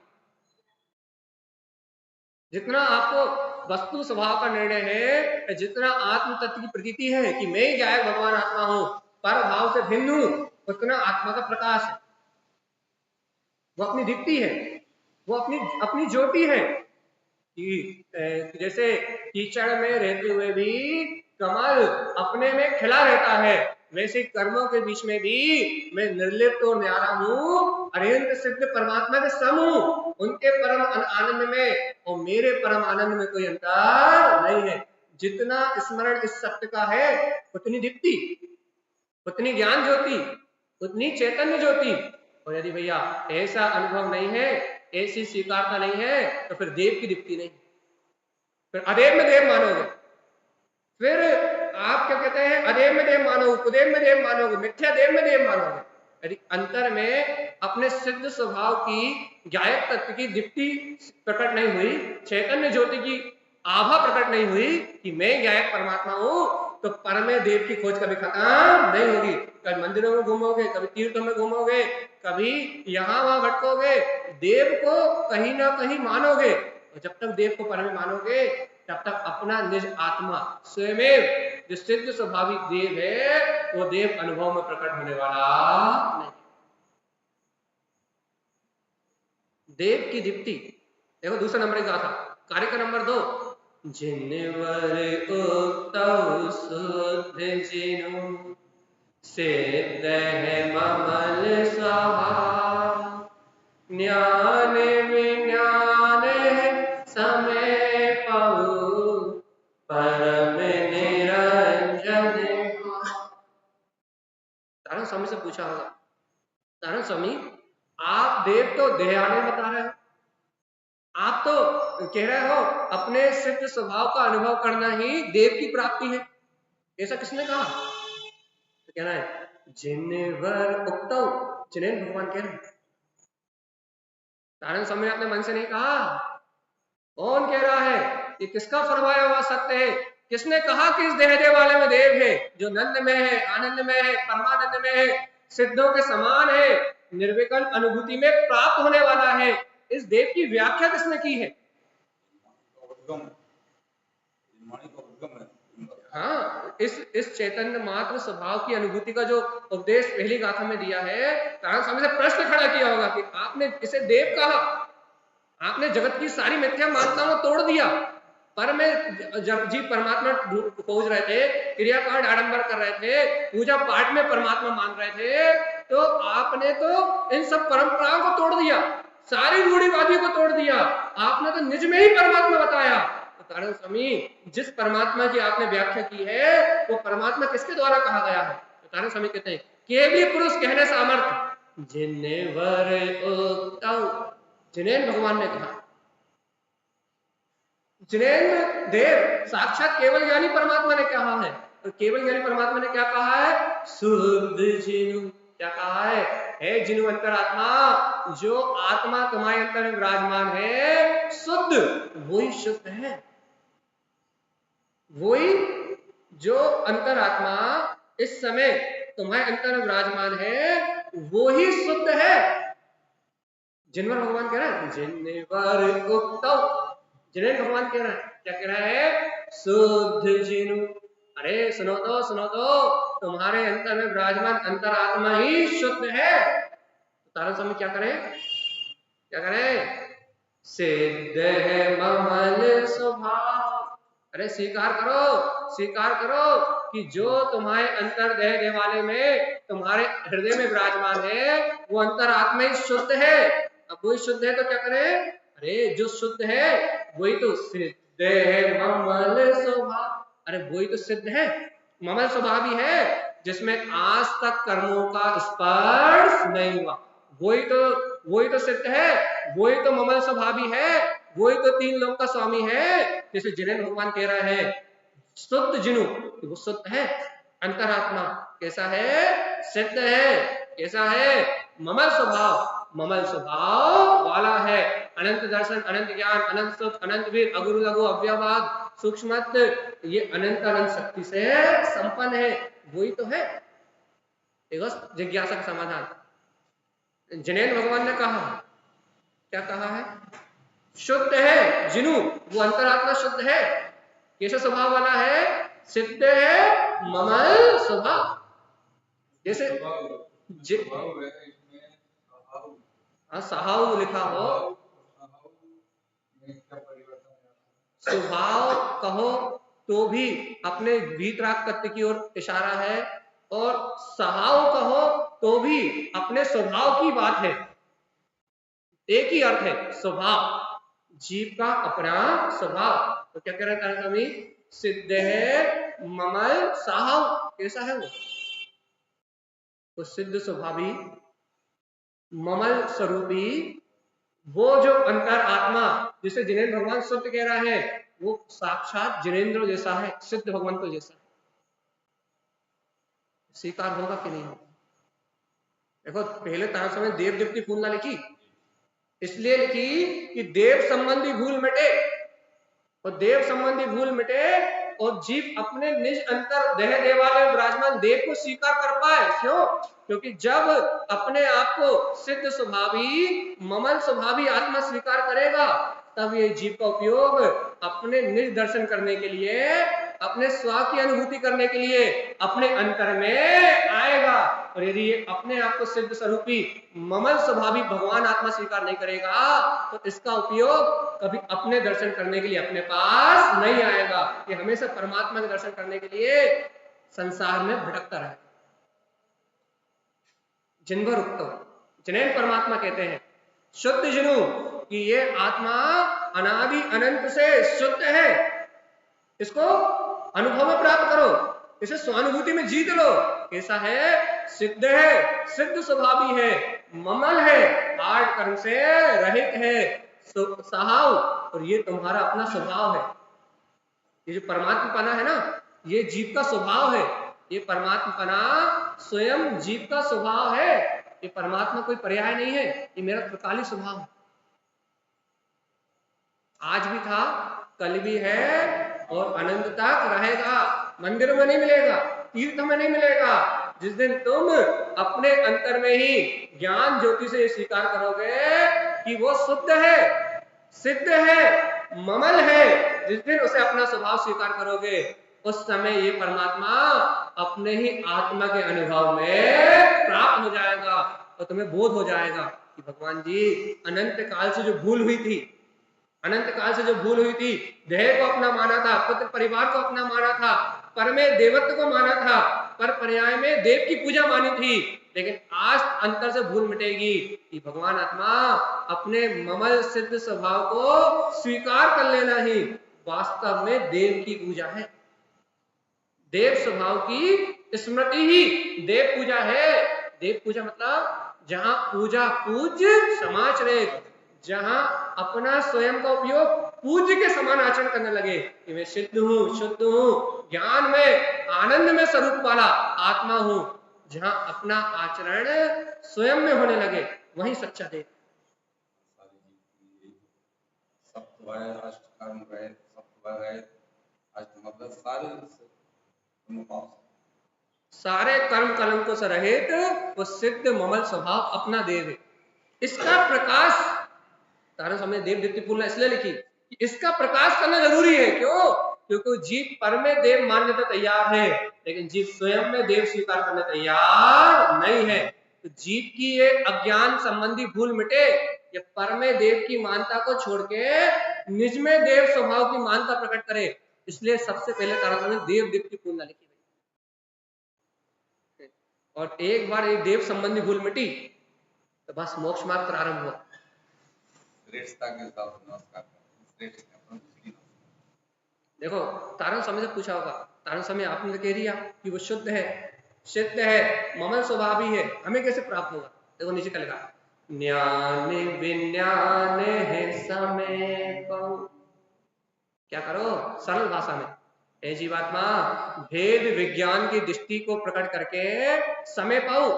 जितना आपको वस्तु स्वभाव का निर्णय है, जितना आत्म तत्व की प्रतीति है कि मैं गायक भगवान आत्मा हूं, पर भाव से भिन्न हूं, उतना आत्मा का प्रकाश है, वो अपनी दीप्ति है, वो अपनी ज्योति है। कि जैसे कीचड़ में रहते हुए भी कमल अपने में खिला रहता है, वैसे कर्मों के बीच में भी मैं निर्लिप्त और न्यारा हूँ, अरिहंत सिद्ध परमात्मा के सम हूँ, उनके परम आनंद में और मेरे परम आनंद में कोई अंतर नहीं है। जितना स्मरण इस सत्य का है उतनी दीप्ति, उतनी ज्ञान ज्योति, उतनी चैतन्य ज्योति। और यदि भैया ऐसा अनुभव नहीं है, ऐसी स्वीकारता नहीं है, तो फिर देव की दीप्ति नहीं, फिर अदेव में देव मानोगे। फिर आप क्या कहते हैं, अदेव में देव मानोगे, कुदेव में देव मानोगे, मिथ्या देव में देव मानोगे। यदि अंतर में अपने सिद्ध स्वभाव की गायक तत्व की दीप्ति प्रकट नहीं हुई, चैतन्य ज्योति की आभा प्रकट नहीं हुई कि मैं गायक परमात्मा हूं, तो परमे देव की खोज कभी खत्म नहीं होगी। कभी मंदिरों में घूमोगे, कभी तीर्थों में घूमोगे, कभी यहां वहां भटकोगे, देव को कहीं ना कहीं मानोगे। और जब तक देव को परमे मानोगे तब तक अपना निज आत्मा स्वयं जो सिद्ध स्वाभाविक देव है वो देव अनुभव में प्रकट होने वाला नहीं। देव की दीप्ति देखो, दूसरा नंबर का था कार्य का नंबर 2, जिनवर उक्तौ शुद्ध जिनु सिद्ध है ममल स्वभाव, ज्ञान विज्ञान समय पाऊ परम निरंजन। तारण स्वामी से पूछा होगा, तारण स्वामी आप देव तो देहाने बता रहे हो, आप तो कह रहे हो अपने सिद्ध स्वभाव का अनुभव करना ही देव की प्राप्ति है, ऐसा किसने कहा? तो कहना है जिनवर उक्तौ, जिनेन भगवान कह रहे हैं। तारण स्वामी ने अपने मन से नहीं कहा, कौन कह रहा है? ये किसका फरमाया हुआ सत्य है? किसने कहा कि इस देह वाले में देव है जो नंद में है, आनंद में है, परमानंद में है, सिद्धों के समान है, निर्विकल्प अनुभूति में प्राप्त होने वाला है? इस देव की व्याख्या किसने की है? हाँ, इस चैतन्य मात्र स्वभाव की अनुभूति का जो उपदेश पहली गाथा में दिया है, तारण स्वामी से प्रश्न खड़ा किया होगा कि आपने इसे देव कहा, आपने जगत की सारी मिथ्या मान्यताओं तोड़ दिया, पर में जब जीव परमात्मा खोज रहे थे, क्रियाकांड आडंबर कर रहे थे, पूजा पाठ में परमात्मा मान रहे थे, तो आपने तो इन सब परंपराओं को तोड़ दिया, सारी रूढ़िवादियों को तोड़ दिया, आपने तो निज में ही परमात्मा बताया। तो तारण स्वामी जिस परमात्मा की आपने व्याख्या की है वो परमात्मा किसके द्वारा कहा गया है? तो तारण स्वामी कहते हैं केवली पुरुष कहने सामर्थ्य, जिनेवर उक्तौ, जिनेन भगवान ने कहा। जिनेन्द्र देव साक्षात केवल ज्ञानी परमात्मा ने कहा है, और केवल ज्ञानी परमात्मा ने क्या कहा है? शुद्ध जिनु, क्या कहा है? हे जिनु अंतरात्मा, जो आत्मा तुम्हारे अंतर में विराजमान है शुद्ध, वही शुद्ध है, वही जो अंतरात्मा इस समय तुम्हारे अंतर में विराजमान है वो ही शुद्ध है। जिनवर भगवान कह रहे हैं जिनवर उक्तौ, जिनेन भगवान कह रहा है, क्या कह रहा है? शुद्ध जिनु। अरे सुनो तो तुम्हारे अंतर में विराजमान अंतरात्मा ही शुद्ध है। तो तारण स्वामी क्या करें? सिद्ध है ममल स्वभाव। अरे स्वीकार करो कि जो तुम्हारे अंतर देह वाले में, तुम्हारे हृदय में विराजमान है वो अंतरात्मा ही शुद्ध है। अब वही शुद्ध है तो क्या करें? अरे जो शुद्ध है वही तो सिद्ध है ममल स्वभाव। अरे वही तो सिद्ध है, ममल स्वभाव ही है, जिसमें आज तक कर्मों का स्पर्श नहीं हुआ, वही तो सिद्ध है, वही तो ममल स्वभावी है, वही तो तीन लोक का स्वामी है। जैसे जिनेन भगवान कह रहा है शुद्ध जिनु, वो शुद्ध है, अंतरात्मा कैसा है? सिद्ध है। कैसा है? ममल स्वभाव वाला है, अनंत दर्शन, अनंत ज्ञान, अनंत सुख, अनंत वीर, अगुरु लघु अव्यवाद सूक्ष्म, ये अनंत शक्ति से संपन्न है, वही तो है। जिज्ञासा का समाधान जिनेन भगवान ने कहा, क्या कहा है? शुद्ध है जिनु, वो अंतरात्मा शुद्ध है, कैसा स्वभाव वाला है? सिद्ध है ममल स्वभाव। जैसे सहाउ लिखा हो, स्वभाव कहो तो भी अपने भीतराग तत्व की ओर इशारा है, और सहाव कहो तो भी अपने स्वभाव की बात है, एक ही अर्थ है स्वभाव, जीव का अपना स्वभाव। तो क्या कह रहे हैं स्वामी? सिद्ध है, ममल साहव। कैसा है वो सिद्ध स्वभावी, ममल स्वरूपी, वो जो अंतर आत्मा जिसे जिनेन्द्र भगवान शुद्ध कह रहा है, वो साक्षात जिनेन्द्र जैसा है, सिद्ध भगवान को जैसा है। स्वीकार होगा कि नहीं होगा? देखो पहले तारक में देव देव की भूल ना लिखी, इसलिए लिखी कि देव संबंधी भूल मिटे, और देव संबंधी भूल मिटे और जीव अपने निज अंतर देह देवालय विराजमान देव को स्वीकार कर पाए। क्यों? क्योंकि जब अपने आप को सिद्ध स्वभावी, ममल स्वभावी आत्मा स्वीकार करेगा, तब ये जीव का उपयोग अपने निज दर्शन करने के लिए, अपने स्व की अनुभूति करने के लिए अपने अंतर में आएगा। और यदि ये अपने आप को सिद्ध स्वरूपी ममल स्वभावी भगवान आत्मा स्वीकार नहीं करेगा, तो इसका उपयोग कभी अपने दर्शन करने के लिए अपने पास नहीं आएगा। ये हमेशा परमात्मा के दर्शन करने के लिए संसार में भटकता रहेगा। जिनवर उक्तो, जिन्हें परमात्मा कहते हैं शुद्ध जिनु, कि ये आत्मा अनादि अनंत से शुद्ध है, इसको अनुभव में प्राप्त करो, इसे स्वानुभूति में जीत लो। कैसा है? सिद्ध है, सिद्ध स्वभावी है, ममल है, आठ कर्म से रहित है, साहव, और ये तुम्हारा अपना स्वभाव है। ये जो परमात्मपना है ना, ये जीव का स्वभाव है। ये परमात्मपना स्वयं जीव का स्वभाव है। ये परमात्मा कोई पर्याय नहीं है, ये मेरा त्रिकाली स्वभाव है। आज भी था, कल भी है और अनंत तक रहेगा। मंदिर में नहीं मिलेगा, तीर्थ में नहीं मिलेगा। जिस दिन तुम अपने अंतर में ही ज्ञान ज्योति से स्वीकार करोगे कि वो शुद्ध है, सिद्ध है, ममल है, जिस दिन उसे अपना स्वभाव स्वीकार करोगे, उस समय ये परमात्मा अपने ही आत्मा के अनुभव में प्राप्त हो जाएगा और तुम्हें बोध हो जाएगा कि भगवान जी अनंत काल से जो भूल हुई थी, अनंत काल से जो भूल हुई थी, देह को अपना माना था, पुत्र परिवार को अपना माना था, पर में देवत्व को माना था, पर पर्याय में देव की पूजा मानी थी, लेकिन आज अंतर से भूल मिटेगी कि भगवान आत्मा अपने ममल सिद्ध स्वभाव को स्वीकार कर लेना ही वास्तव में देव की पूजा है। देव स्वभाव की स्मृति ही देव पूजा है। देव पूजा मतलब जहां पूजा पूज्य समाचरित, जहां अपना स्वयं का उपयोग पूज्य के समान आचरण करने लगे कि मैं सिद्ध हूं, शुद्ध हूं, ज्ञान में आनंद में स्वरूप वाला आत्मा हूं, जहां अपना आचरण स्वयं में होने लगे, वही सच्चा देव। सारे कर्म कलंकों से रहित वो सिद्ध ममल स्वभाव अपना देव है। इसका प्रकाश तारण स्वामी देव दीप्तिपूर्ण इसलिए लिखी कि इसका प्रकाश करना जरूरी है। क्यों? क्योंकि जीव पर में देव मानने तो तैयार है, लेकिन जीव स्वयं में देव स्वीकार करने तैयार नहीं है। तो जीव की ये अज्ञान संबंधी भूल मिटे, ये पर में देव की मानता को छोड़ के निज में देव स्वभाव की मानता प्रकट करे। इसलिए सबसे पहले तारण स्वामी देव दीप्तिपूर्ण लिखी गई। और एक बार एक देव संबंधी भूल मिटी तो बस मोक्ष मार्ग प्रारंभ हुआ। देखो तारण स्वामी से पूछा होगा, तारण स्वामी आपने कह दिया कि वो शुद्ध है, सिद्ध है, ममल स्वभावी है, हमें कैसे प्राप्त होगा? देखो नीचे का लिखा, ज्ञान विज्ञान है समय पाओ। क्या करो? सरल भाषा में, हे जीवात्मा भेद विज्ञान की दृष्टि को प्रकट करके समय पाओ।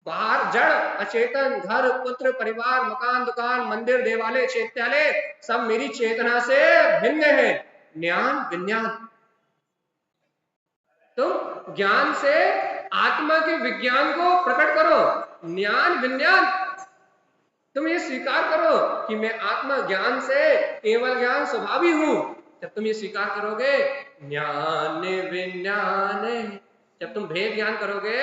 बाहर जड़ अचेतन, घर पुत्र परिवार मकान दुकान मंदिर देवालय चैत्यालय सब मेरी चेतना से भिन्न है। ज्ञान विज्ञान, तुम ज्ञान से आत्मा के विज्ञान को प्रकट करो। ज्ञान विज्ञान, तुम ये स्वीकार करो कि मैं आत्मा ज्ञान से केवल ज्ञान स्वभावी हूं। जब तुम ये स्वीकार करोगे ज्ञान विज्ञान, जब तुम भेद ज्ञान करोगे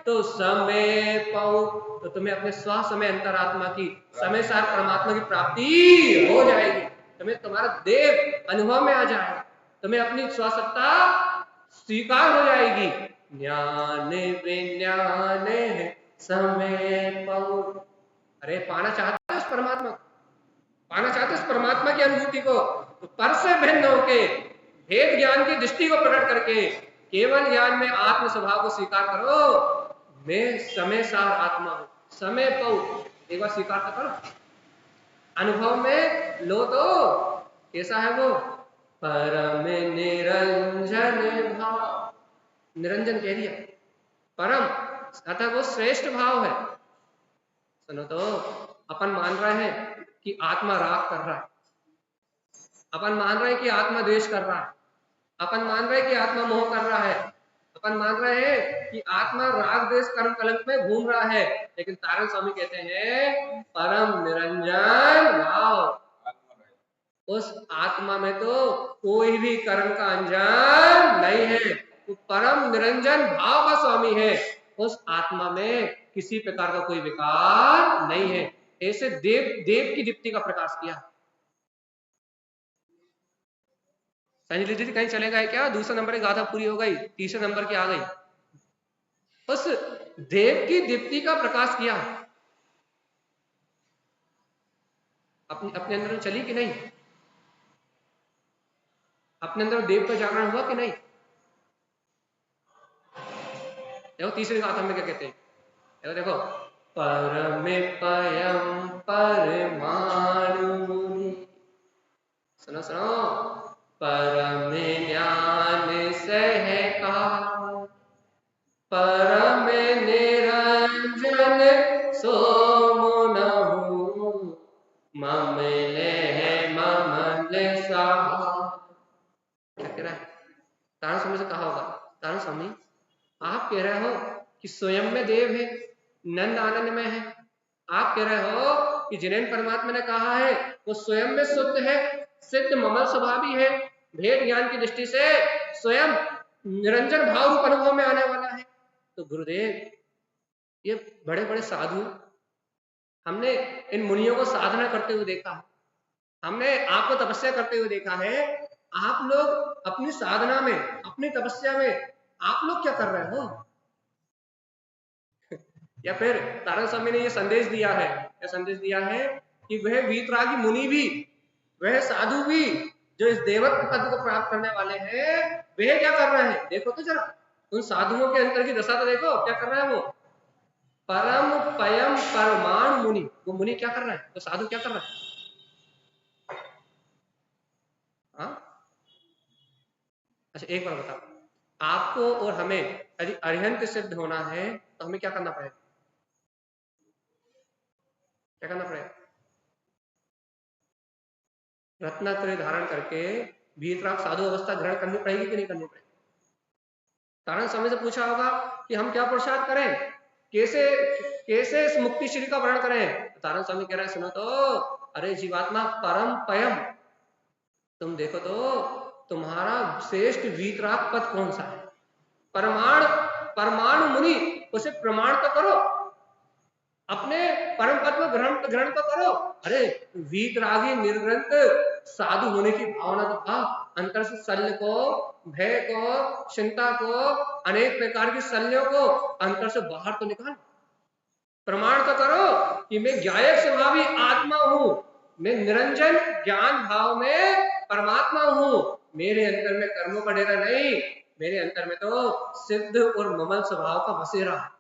तो समय पाओ, तो तुम्हें अपने स्व समय अंतरात्मा की समय सार परमात्मा की प्राप्ति हो जाएगी। तुम्हें तुम्हारा देव अनुभव में आ जाएगा, तुम्हें अपनी स्वसत्ता स्वीकार हो जाएगी। ज्ञान विज्ञान समय पाओ। अरे पाना चाहते हो उस परमात्मा को, पाना चाहते हो उस परमात्मा की अनुभूति को, तो पर से भिन्न होके भेद ज्ञान की दृष्टि को प्रकट करके केवल ज्ञान में आत्म स्वभाव को स्वीकार करो। मैं समय सार आत्मा हूं, समय पौ, एक बार स्वीकार तो करो, अनुभव में लो तो। कैसा है वो? परम निरंजन भाव, निरंजन कह दिया, परम अतः वो श्रेष्ठ भाव है। सुनो तो, अपन मान रहे हैं कि आत्मा राग कर रहा है, अपन मान रहे हैं कि आत्मा द्वेष कर रहा है, अपन मान रहे हैं कि आत्मा मोह कर रहा है, अपन मान रहे हैं कि आत्मा राग द्वेष कर्म कलंक में घूम रहा है, लेकिन तारण स्वामी कहते हैं परम निरंजन भाव, उस आत्मा में तो कोई भी कर्म का अंजाम नहीं है, वो परम निरंजन भाव का स्वामी है, उस आत्मा में किसी प्रकार का कोई विकार नहीं है। ऐसे देव देव की दीप्ति का प्रकाश किया। संजय दीदी कहीं चले गए क्या? दूसरे नंबर की गाथा पूरी हो गई, तीसरे नंबर की आ गई। उस देव की दीप्ति का प्रकाश किया, अपने अंदर चली कि नहीं? अपने अंदर देव का जागरण हुआ कि नहीं? देखो तीसरी गाथा में क्या कहते हैं, देखो परमे पयम परमाणु, सुनो सुनो, परम ज्ञान सह का, परम निरंजन सोमुनहु, ममले ममल सा। क्या कह रहा है? तारण स्वामी से कहा होगा, तारण स्वामी आप कह रहे हो कि स्वयं में देव है, नंद आनंद में है, आप कह रहे हो कि जिन्हें परमात्मा ने कहा है वो स्वयं में शुद्ध है, सिद्ध ममल स्वभावी है, भेद ज्ञान की दृष्टि से स्वयं निरंजन भाव रूप अनुभव में आने वाला है। तो गुरुदेव ये बड़े बड़े साधु, हमने इन मुनियों को साधना करते हुए देखा है, हमने आपको तपस्या करते हुए देखा है, आप लोग अपनी साधना में, अपनी तपस्या में आप लोग क्या कर रहे हो? या फिर तारण स्वामी ने ये संदेश दिया है, यह संदेश दिया है कि वह वीतरागी मुनि भी, वह साधु भी जो इस देवत्व पद को प्राप्त करने वाले हैं, वह क्या कर रहे हैं? देखो तो जरा उन साधुओं के अंतर की दशा तो देखो, क्या कर रहा है वो? परम पयम परमाणु मुनि, वो मुनि क्या कर रहा है? तो साधु क्या कर रहा है? हाँ अच्छा एक बार बताओ, आपको और हमें यदि अरिहंत सिद्ध होना है तो हमें क्या करना पड़ेगा? क्या करना पड़ेगा? रत्नात्रय धारण करके वीतराग साधु अवस्था ग्रहण करनी पड़ेगी कि नहीं करनी पड़ेगी? तारण स्वामी से पूछा होगा कि हम क्या पुरुषार्थ करें, कैसे कैसे इस मुक्ति श्री का वर्णन करें? तो तारण स्वामी कह रहे हैं सुनो तो, अरे जीवात्मा परम पयम, तुम देखो तो तुम्हारा श्रेष्ठ वीतराग पद कौन सा है? परमाणु मुनि, उसे प्रमाण तो करो, अपने परम पद को ग्रहण तो करो। अरे वीतरागी निर्ग्रंथ साधु होने की भावना तो था, अंतर से शल्य को, भय को, चिंता को, अनेक प्रकार की शल्यों को अंतर से बाहर तो निकाल, प्रमाण तो करो कि मैं ज्ञायक स्वभावी आत्मा हूं, मैं निरंजन ज्ञान भाव में परमात्मा हूं, मेरे अंतर में कर्मों का डेरा नहीं, मेरे अंतर में तो सिद्ध और ममल स्वभाव का बसेरा है।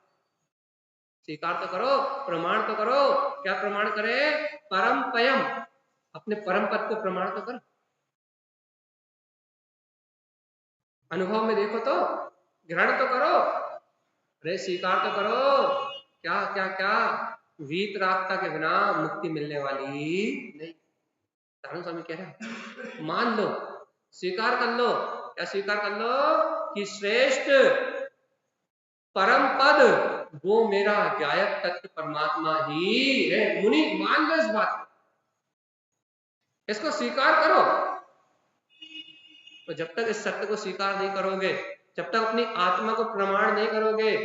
स्वीकार तो करो, प्रमाण तो करो। क्या प्रमाण करें? परम पयम, अपने परम पद को प्रमाण तो करो, अनुभव में देखो तो, ग्रहण तो करो, अरे स्वीकार तो करो। क्या क्या क्या वीतरागता के बिना मुक्ति मिलने वाली नहीं। तारण स्वामी कह रहे हैं मान लो, स्वीकार कर लो। क्या स्वीकार कर लो? कि श्रेष्ठ परम पद वो मेरा ज्ञायक तत्व परमात्मा ही है। मुनि मान लो इस बात को, इसको स्वीकार करो। तो जब तक इस सत्य को स्वीकार नहीं करोगे, जब तक अपनी आत्मा को प्रमाण नहीं करोगे,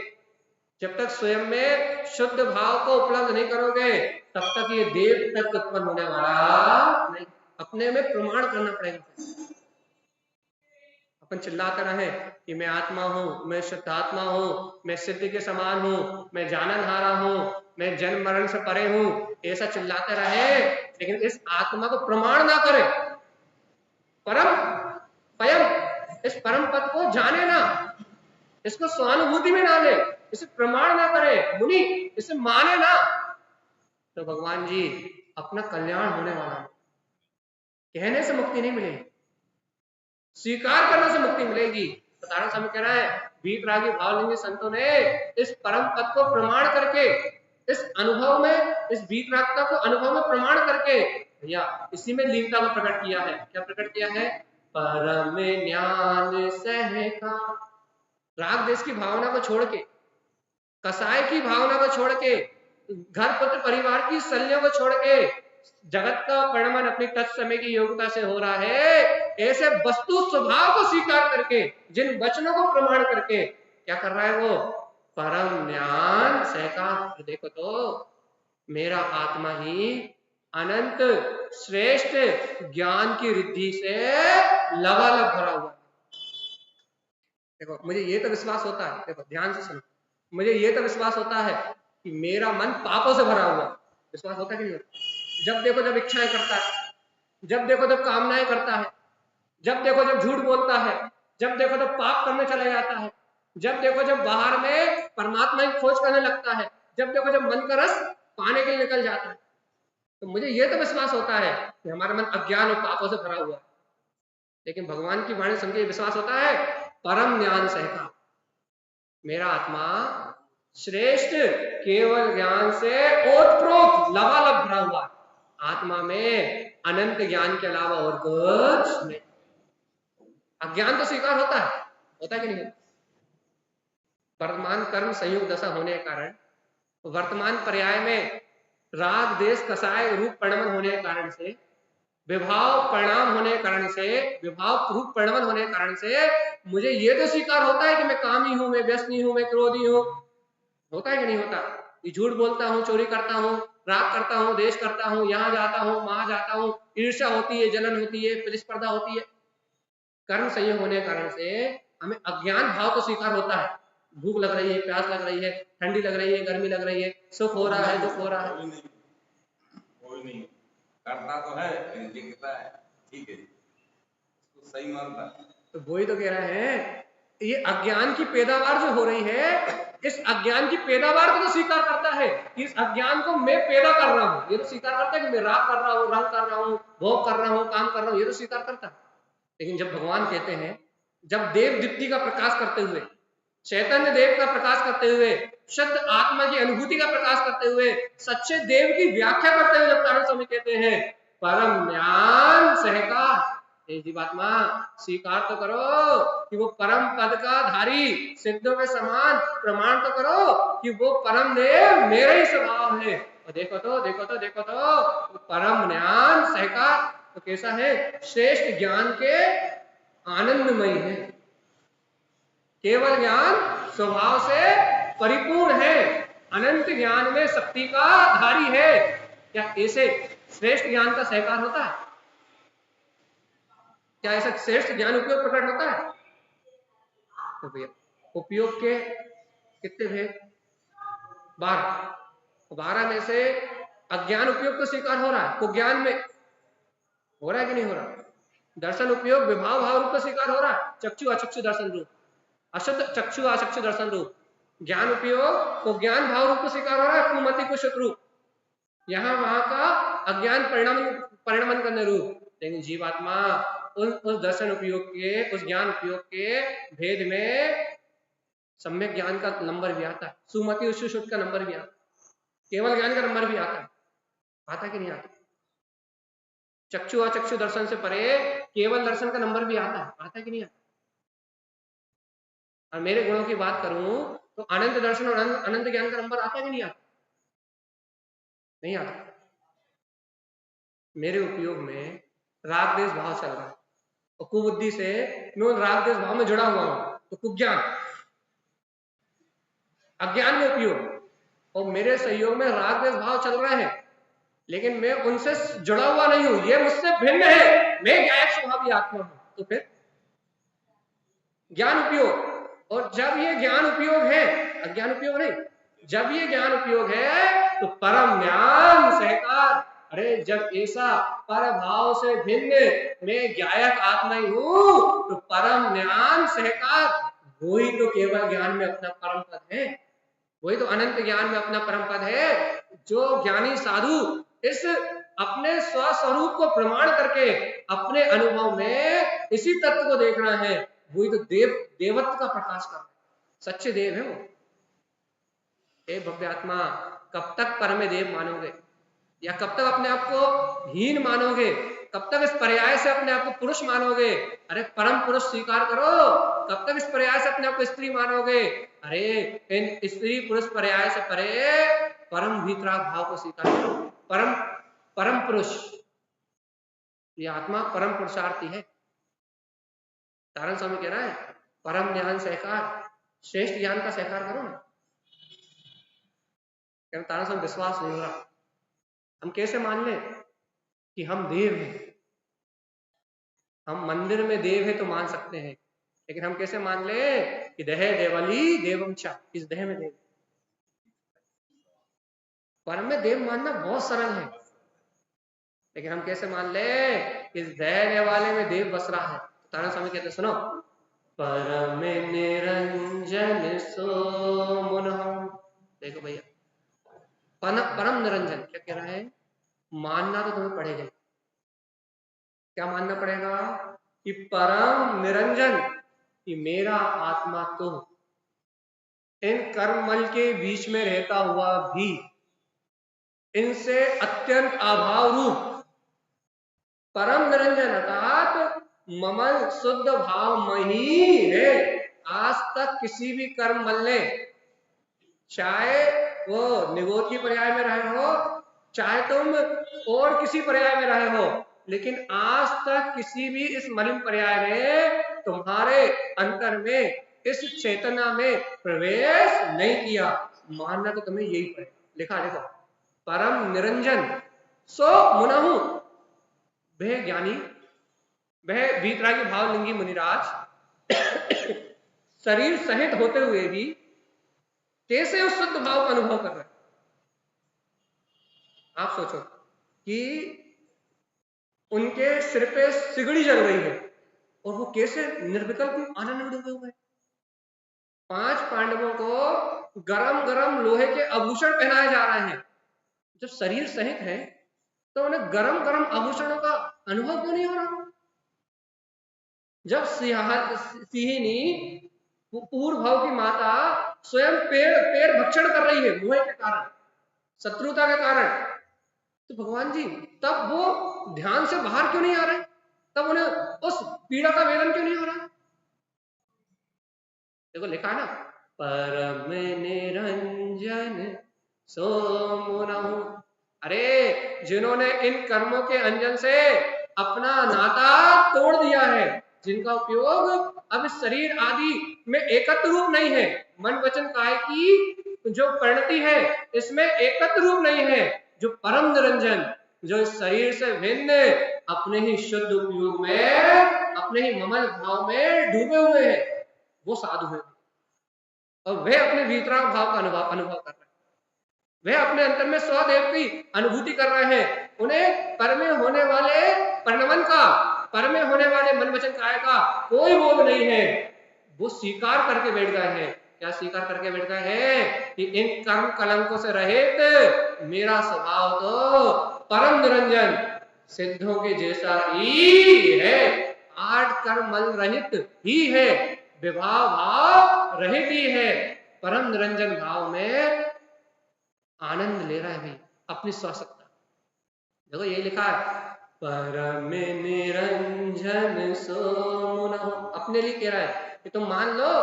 जब तक स्वयं में शुद्ध भाव को उपलब्ध नहीं करोगे, तब तक ये देव तत्व उत्पन्न होने वाला नहीं। अपने में प्रमाण करना पड़ेगा। अपन चिल्लाते रहे कि मैं आत्मा हूं, मैं शुद्ध आत्मा हूं, मैं सिद्ध के समान हूं, मैं जाननहारा हूं, मैं जन्म मरण से परे हूं, ऐसा चिल्लाते रहे, लेकिन इस आत्मा को प्रमाण ना करें, परम स्वयं इस परम पद को जाने ना, इसको स्वानुभूति में ना ले, इसे प्रमाण ना करे, मुनि इसे माने ना, तो भगवान जी अपना कल्याण होने वाला है। कहने से मुक्ति नहीं मिलेगी, स्वीकार करने से मुक्ति मिलेगी। साधारण समय कह रहा है वीतरागी भावलिंगी संतों ने इस परम पद को प्रमाण करके, इस अनुभव में, इस वीतरागता को अनुभव में प्रमाण करके भैया इसी में लीनता को प्रकट किया है। क्या प्रकट किया है? परम ज्ञान सहका, राग देश की भावना को छोड़ के, कसाय की भावना को छोड़ के, घर पुत्र परिवार की सल्यों को छोड़ के, जगत का परिणमन अपनी तत्समय की योग्यता से हो रहा है, ऐसे वस्तु स्वभाव को स्वीकार करके, जिन वचनों को प्रमाण करके क्या कर रहा है वो? परम ज्ञान सहका। देखो तो मेरा आत्मा ही अनंत श्रेष्ठ ज्ञान की रिद्धि से लबालब भरा हुआ। देखो मुझे ये तो विश्वास होता है, देखो ध्यान से सुनो, मुझे ये तो विश्वास होता है कि मेरा मन पापों से भरा हुआ। विश्वास होता है कि नहीं होता? जब देखो जब इच्छाएं करता है, जब देखो जब कामनाएं करता है, जब देखो जब झूठ बोलता है, जब देखो जब पाप करने चला जाता है, जब देखो जब बाहर में परमात्मा की खोज करने लगता है, जब देखो जब मन का रस पाने के लिए निकल जाता है, तो मुझे ये तो विश्वास होता है कि हमारा मन अज्ञान और पापों से भरा हुआ है। लेकिन भगवान की वाणी सुन के विश्वास होता है परम ज्ञान सहका, मेरा आत्मा श्रेष्ठ केवल ज्ञान से ओतप्रोत लबालब भरा हुआ, आत्मा में अनंत ज्ञान के अलावा और कुछ नहीं। अज्ञान तो स्वीकार होता है कि नहीं? वर्तमान कर्म संयोग दशा होने के कारण, वर्तमान पर्याय में राग देश कसाय रूप परिणमन होने के कारण से, विभाव परिणाम होने के कारण से, विभाव रूप परिणमन होने के कारण से मुझे ये तो स्वीकार होता है कि मैं कामी हूं, मैं व्यसनी हूं, मैं क्रोधी हूं। होता है कि नहीं होता? ये झूठ बोलता हूं, चोरी करता हूं, राग करता हूं, देश करता हूं, यहां जाता हूं, वहां जाता हूं, ईर्ष्या होती है, जलन होती है, प्रतिस्पर्धा होती है। कर्म संयोग होने के कारण से हमें अज्ञान भाव तो स्वीकार होता है। भूख लग रही है, प्यास लग रही है, ठंडी लग रही है, गर्मी लग रही है, सुख हो रहा है, दुख हो रहा है। कोई नहीं करता तो है, दिखता है, ठीक है, इसको सही मानता है। तो वही तो कह रहे हैं, ये अज्ञान की पैदावार जो हो रही है, इस अज्ञान की पैदावार को तो स्वीकार करता है कि इस अज्ञान को मैं पैदा कर रहा हूं। ये तो स्वीकार करता है कि मैं राग कर रहा हूं, रंग कर रहा हूं, भोग कर रहा हूं, काम कर रहा हूं, ये तो स्वीकार करता है। लेकिन जब भगवान कहते हैं, जब देव दीप्ति का प्रकाश करते हुए, चैतन्य देव का प्रकाश करते हुए, शुद्ध आत्मा की अनुभूति का प्रकाश करते हुए, सच्चे देव की व्याख्या करते हुए जब कारण स्वामी कहते हैं परम ज्ञान सहका, जीवात्मा स्वीकार तो करो कि वो परम पद का धारी, सिद्धों के समान प्रमाण तो करो कि वो परम देव मेरे ही स्वभाव है। और देखो तो परम ज्ञान सहका तो कैसा है? श्रेष्ठ ज्ञान के आनंदमय है, केवल ज्ञान स्वभाव से परिपूर्ण है, अनंत ज्ञान में शक्ति का धारी है। क्या ऐसे श्रेष्ठ ज्ञान का सहकार होता है? क्या ऐसा श्रेष्ठ ज्ञान उपयोग प्रकट होता है? तो भैया उपयोग के कितने भेद? 12 में से अज्ञान उपयोग तो स्वीकार हो रहा है, तो ज्ञान में हो रहा है कि नहीं हो रहा? दर्शन उपयोग विभाव भाव रूप तो स्वीकार हो रहा है, चक्षु अचक्षु दर्शन रूप, अशुद्ध चक्षु अचक्षु दर्शन रूप। ज्ञान उपयोग तो ज्ञान भाव रूप तो स्वीकार हो रहा है, कुमति कुशत रूप, यहाँ वहां का अज्ञान परिणमन करने रूप। लेकिन जीवात्मा उस दर्शन उपयोग के, उस ज्ञान उपयोग के भेद में सम्यक ज्ञान का नंबर भी आता है, सुमति उच्छुत का नंबर भी आता है, केवल ज्ञान का नंबर भी आता कि नहीं आता? चक्षु अचक्षु दर्शन से परे केवल दर्शन का नंबर भी आता कि नहीं आता? और मेरे गुणों की बात करूं तो अनंत दर्शन और अनंत ज्ञान का नंबर आता कि नहीं आता? नहीं आता। मेरे उपयोग में राग देश भाव चल रहा है और कुबुद्धि से मैं राग देश भाव में जुड़ा हुआ हूं, तो कुज्ञान अज्ञान में उपयोग, और मेरे सहयोग में राग देश भाव चल रहे हैं, लेकिन मैं उनसे जुड़ा हुआ नहीं हूं, ये मुझसे भिन्न है, मैं ज्ञायक स्वभावी आत्मा हूं। तो फिर ज्ञान उपयोग, और जब ये ज्ञान उपयोग है, अज्ञान उपयोग नहीं, जब ये ज्ञान उपयोग है तो परम ज्ञान सहकार, अरे जब ऐसा पर भाव से भिन्न मैं ज्ञायक आत्मा ही हूँ, तो परम ज्ञान सहकार वही तो केवल ज्ञान में अपना परम पद है, वही तो अनंत ज्ञान में अपना परम पद है। जो ज्ञानी साधु इस अपने स्वस्वरूप को प्रमाण करके अपने अनुभव में इसी तत्व को देख रहा है, वही तो देवत्व का प्रकाश कर रहा है, सच्चे देव है वो। हे भव्य आत्मा, कब तक परम देव मानोगे, या कब तक अपने आप को हीन मानोगे, कब तक इस पर्याय से अपने आप को पुरुष मानोगे? अरे परम पुरुष स्वीकार करो। कब तक इस पर्याय से अपने आप को स्त्री मानोगे? अरे इन स्त्री पुरुष पर्याय से परे परम भीतराग भाव को स्वीकार करो। परम पुरुष, ये आत्मा परम पुरुषार्थी है। तारण स्वामी कह रहा है परम ज्ञान सहकार, श्रेष्ठ ज्ञान का सहकार करो ना। तारण स्वामी विश्वास नहीं हो रहा, हम कैसे मान लें कि हम देव हैं? हम मंदिर में देव है तो मान सकते हैं, लेकिन हम कैसे मान ले कि देह देवली देवम चा, इस देह में देव। परम में देव मानना बहुत सरल है, लेकिन हम कैसे मान ले इस देह वाले में देव बस रहा है? तारण स्वामी कहते सुनो, परम निरंजन सो मुनहु। देखो भैया, परम निरंजन क्या कह रहा है? मानना तो तुम्हें पड़ेगा। क्या मानना पड़ेगा? कि परम निरंजन, कि मेरा आत्मा तो इन कर्ममल के बीच में रहता हुआ भी इनसे अत्यंत अभाव रूप परम निरंजन अर्थात ममल शुद्ध भाव मही है। आज तक किसी भी कर्ममल ने, चाहे वो निगोद की पर्याय में रहे हो, चाहे तुम और किसी पर्याय में रहे हो, लेकिन आज तक किसी भी इस मलिन पर्याय ने तुम्हारे अंतर में, इस चेतना में प्रवेश नहीं किया। मानना तो तुम्हें यही पड़ेगा। लिखा देखो, परम निरंजन सो मुनहु, वह ज्ञानी, वह वीतरागी भावलिंगी मुनिराज शरीर सहित होते हुए भी कैसे उस शुद्ध भाव का अनुभव कर रहे हैं? आप सोचो कि उनके सिर पे सिगड़ी जल रही है और वो कैसे निर्विकल्प आनंद में डूबे हुए हैं। 5 पांडवों को गरम गरम लोहे के आभूषण पहनाए जा रहे हैं। जब शरीर सहित है तो उन्हें गरम गरम आभूषणों का अनुभव क्यों नहीं हो रहा? जब सिंहिनी पूर्व भाव की माता स्वयं पेड़ भक्षण कर रही है मोह के कारण, शत्रुता के कारण, तो भगवान जी तब वो ध्यान से बाहर क्यों नहीं आ रहे? तब उन्हें उस पीड़ा का वेदन क्यों नहीं हो रहा? देखो लिखा ना, परम निरंजन सो मुनहु। अरे जिन्होंने इन कर्मों के अंजन से अपना नाता तोड़ दिया है, जिनका उपयोग अब शरीर आदि में एकत्र रूप नहीं है, मन वचन काय की जो परिणति है इसमें एकत्र रूप नहीं है, जो परम निरंजन, जो इस शरीर से भिन्न अपने ही शुद्ध उपयोग में, अपने ही ममल भाव में डूबे हुए हैं, वो साधु है। और वे अपने भीतराग भाव का अनुभव कर रहे हैं, वे अपने अंतर में स्वदेव की अनुभूति कर रहे हैं। उन्हें पर में होने वाले परिणमन का, पर में होने वाले मन वचन काय का कोई बोध नहीं है। वो स्वीकार करके बैठ गए हैं। क्या स्वीकार करके बैठ गए हैं? कि इन कर्म कलंकों से रहित मेरा स्वभाव तो परम निरंजन सिद्धों के जैसा ही है, 8 कर्म मल रहित ही है, विभाव भाव रहित ही है, परम निरंजन भाव में आनंद ले रहा है भाई अपनी स्वास्थ्यता। देखो ये लिखा है, परम निरंजन सो मुनहु, अपने लिए कह रहा है कि तुम मान लो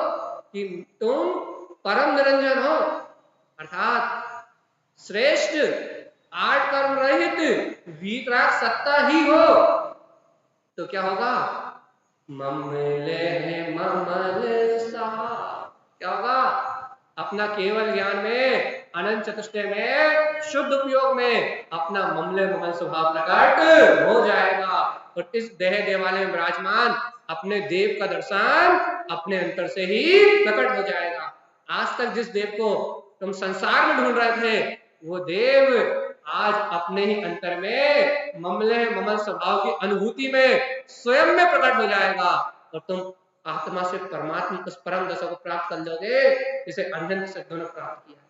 कि तुम परम निरंजन हो, अर्थात श्रेष्ठ 8 कर्म रहित वीतराग सत्ता ही हो, तो क्या होगा? ममल सहा, क्या होगा? अपना केवल ज्ञान में, अनंत चतुष्टय में, शुद्ध उपयोग में अपना ममले ममल स्वभाव प्रकट हो जाएगा। और इस देह देवालय में विराजमान अपने देव का दर्शन अपने अंतर से ही प्रकट हो जाएगा। आज तक जिस देव को तुम संसार में ढूंढ रहे थे, वो देव आज अपने ही अंतर में ममल स्वभाव की अनुभूति में स्वयं में प्रकट हो जाएगा और तुम आत्मा से परमात्मा उस परम दशा को प्राप्त कर लोगे जिसे अंजन सिद्धों ने प्राप्त किया।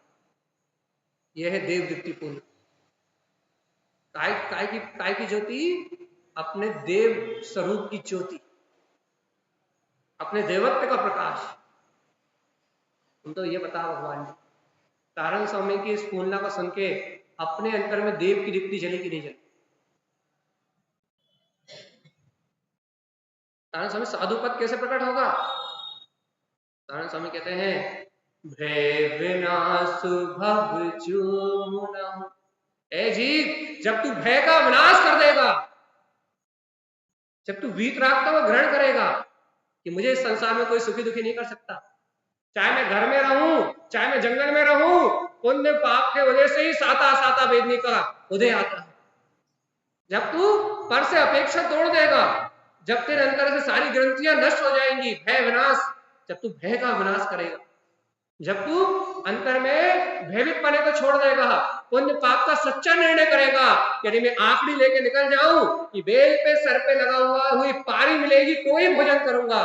यह है देव दीप्ति पूर्ण काय की ज्योति, अपने देव स्वरूप की ज्योति, अपने देवत्व का प्रकाश। तुम तो ये बता भगवान जी, तारण स्वामी की इस पूर्णा को सुन के अपने अंतर में देव की दीप्ति जली कि नहीं जली? तारण स्वामी साधु पद कैसे प्रकट होगा? तारण स्वामी कहते हैं भय विनाश भव जूमुना। ए जीव, जब तू भय का विनाश कर देगा, जब तू वीतरागता को ग्रहण करेगा कि मुझे इस संसार में कोई सुखी दुखी नहीं कर सकता, चाहे मैं घर में रहूं चाहे मैं जंगल में रहूं, पुण्य पाप के वजह से ही साता साता वेदनी का उदय आता है। जब तू पर से अपेक्षा तोड़ देगा, जब तेरे अंदर से सारी ग्रंथियां नष्ट हो जाएंगी, भय विनाश, जब तू भय का विनाश करेगा, जब तू अंतर में भयभीत पने को छोड़ देगा, पुण्य पाप का सच्चा निर्णय करेगा, यदि मैं आखिरी लेके निकल जाऊं कि बेल पे सर पे लगा हुआ हुई पारी मिलेगी तो ही भोजन करूंगा,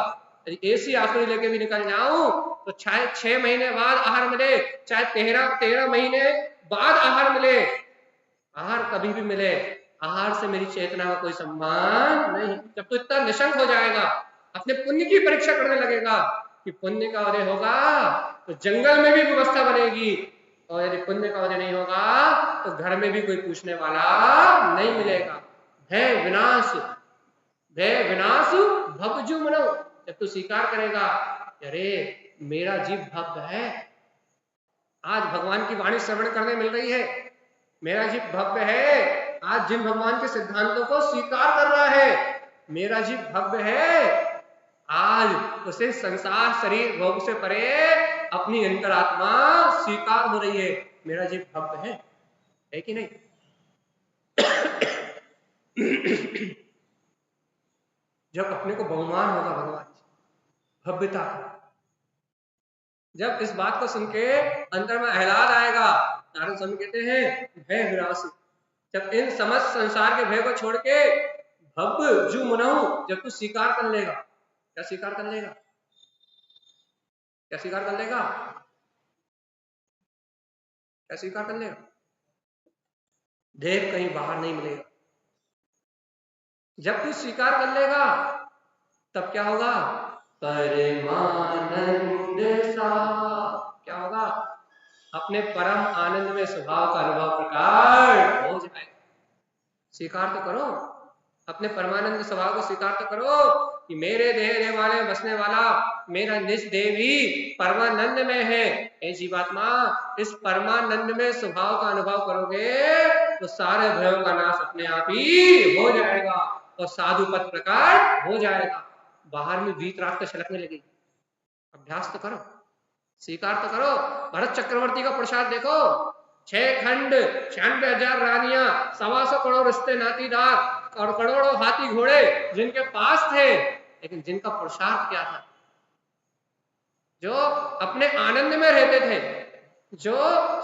यदि ऐसी आखिरी लेके भी निकल जाऊं तो चाहे 6 महीने बाद आहार मिले, चाहे 13 महीने बाद आहार मिले, आहार कभी भी मिले, आहार से मेरी चेतना का कोई संबंध नहीं। जब तू इतना निशंक हो जाएगा, अपने पुण्य की परीक्षा करने लगेगा कि पुण्य का उदय होगा तो जंगल में भी व्यवस्था बनेगी, और यदि पुण्य का उदय नहीं होगा तो घर में भी कोई पूछने वाला नहीं मिलेगा। भय विनाश, भय विनाश भवजु मनो। जब तू स्वीकार करेगा अरे मेरा जीव भव्य है, आज भगवान की वाणी श्रवण करने मिल रही है, मेरा जीव भव्य है, आज जिन भगवान के सिद्धांतों को स्वीकार कर रहा है, मेरा जीव भव्य है, आज उसे संसार शरीर भोग से परे अपनी अंतरात्मा स्वीकार हो रही है, मेरा जीव भव्य है कि नहीं? जब अपने को बहुमान होगा भगवान भव्यता, जब इस बात को सुन के अंदर में आह्लाद आएगा, नारद स्वामी कहते हैं भय विनाश, जब इन समस्त संसार के भय को छोड़ के भव्य जो मनहु जब तू स्वीकार कर लेगा, क्या स्वीकार कर लेगा? क्या स्वीकार कर लेगा? क्या स्वीकार कर लेगा? देव कहीं बाहर नहीं मिलेगा। जब तू स्वीकार कर लेगा तब क्या होगा? परमानंद सा, क्या होगा? अपने परम आनंद में स्वभाव का अनुभव प्रकट हो जाए। स्वीकार तो करो, अपने परमानंद स्वभाव को स्वीकार तो करो कि मेरे देह वाले बसने वाला मेरा निज देव ही परमानंद में है। ऐ जीवात्मा, इस परमानंद में स्वभाव का अनुभव करोगे तो सारे भयों का नाश अपने आप ही हो जाएगा और साधु पद प्रकट हो जाएगा। बाहर में वीतराग तो छलकने लगेगी। अभ्यास तो करो, स्वीकार तो करो। भरत चक्रवर्ती का प्रसाद देखो, 6 खंड, 96,000 रानियां, 125 करोड़ रिश्ते नातीदार और करोड़ों हाथी घोड़े जिनके पास थे, लेकिन जिनका पुरुषार्थ क्या था? जो अपने आनंद में रहते थे, जो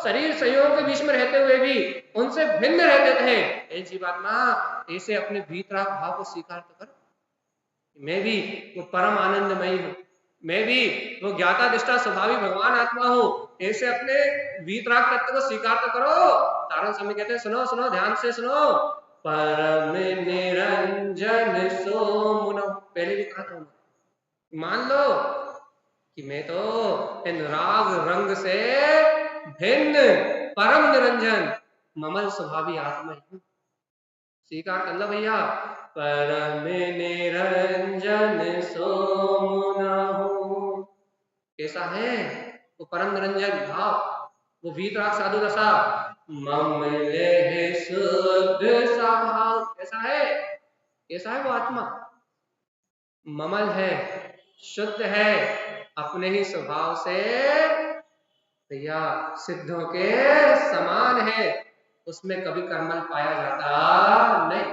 शरीर संयोग के बीच में रहते हुए भी उनसे भिन्न रहते थे। ऐ जीवात्मा, ऐसे अपने भीतराग भाव को स्वीकार तो कर, मैं भी वो परम आनंदमयी हूं, मैं भी वो ज्ञाता दिष्टा स्वभावी भगवान आत्मा हूं। ऐसे अपने वीतराग तत्व को स्वीकार तो करो। तारण स्वामी कहते हैं सुनो सुनो, ध्यान से सुनो, परम निरंजन सो मुनो। पहले भी कहा था, मान लो कि मैं तो इन राग रंग से भिन्न परम निरंजन ममल स्वभावी आत्मा हूं। स्वीकार कर लो भैया, परम निरंजन सो मुनहु। कैसा है वो परम निरंजन भाव, वो वीतराग साधु दशा, ममले शुद्ध स्वभाव। कैसा है? कैसा है वो आत्मा? ममल है, शुद्ध है, अपने ही स्वभाव से भैया सिद्धों के समान है, उसमें कभी कर्मल पाया जाता नहीं।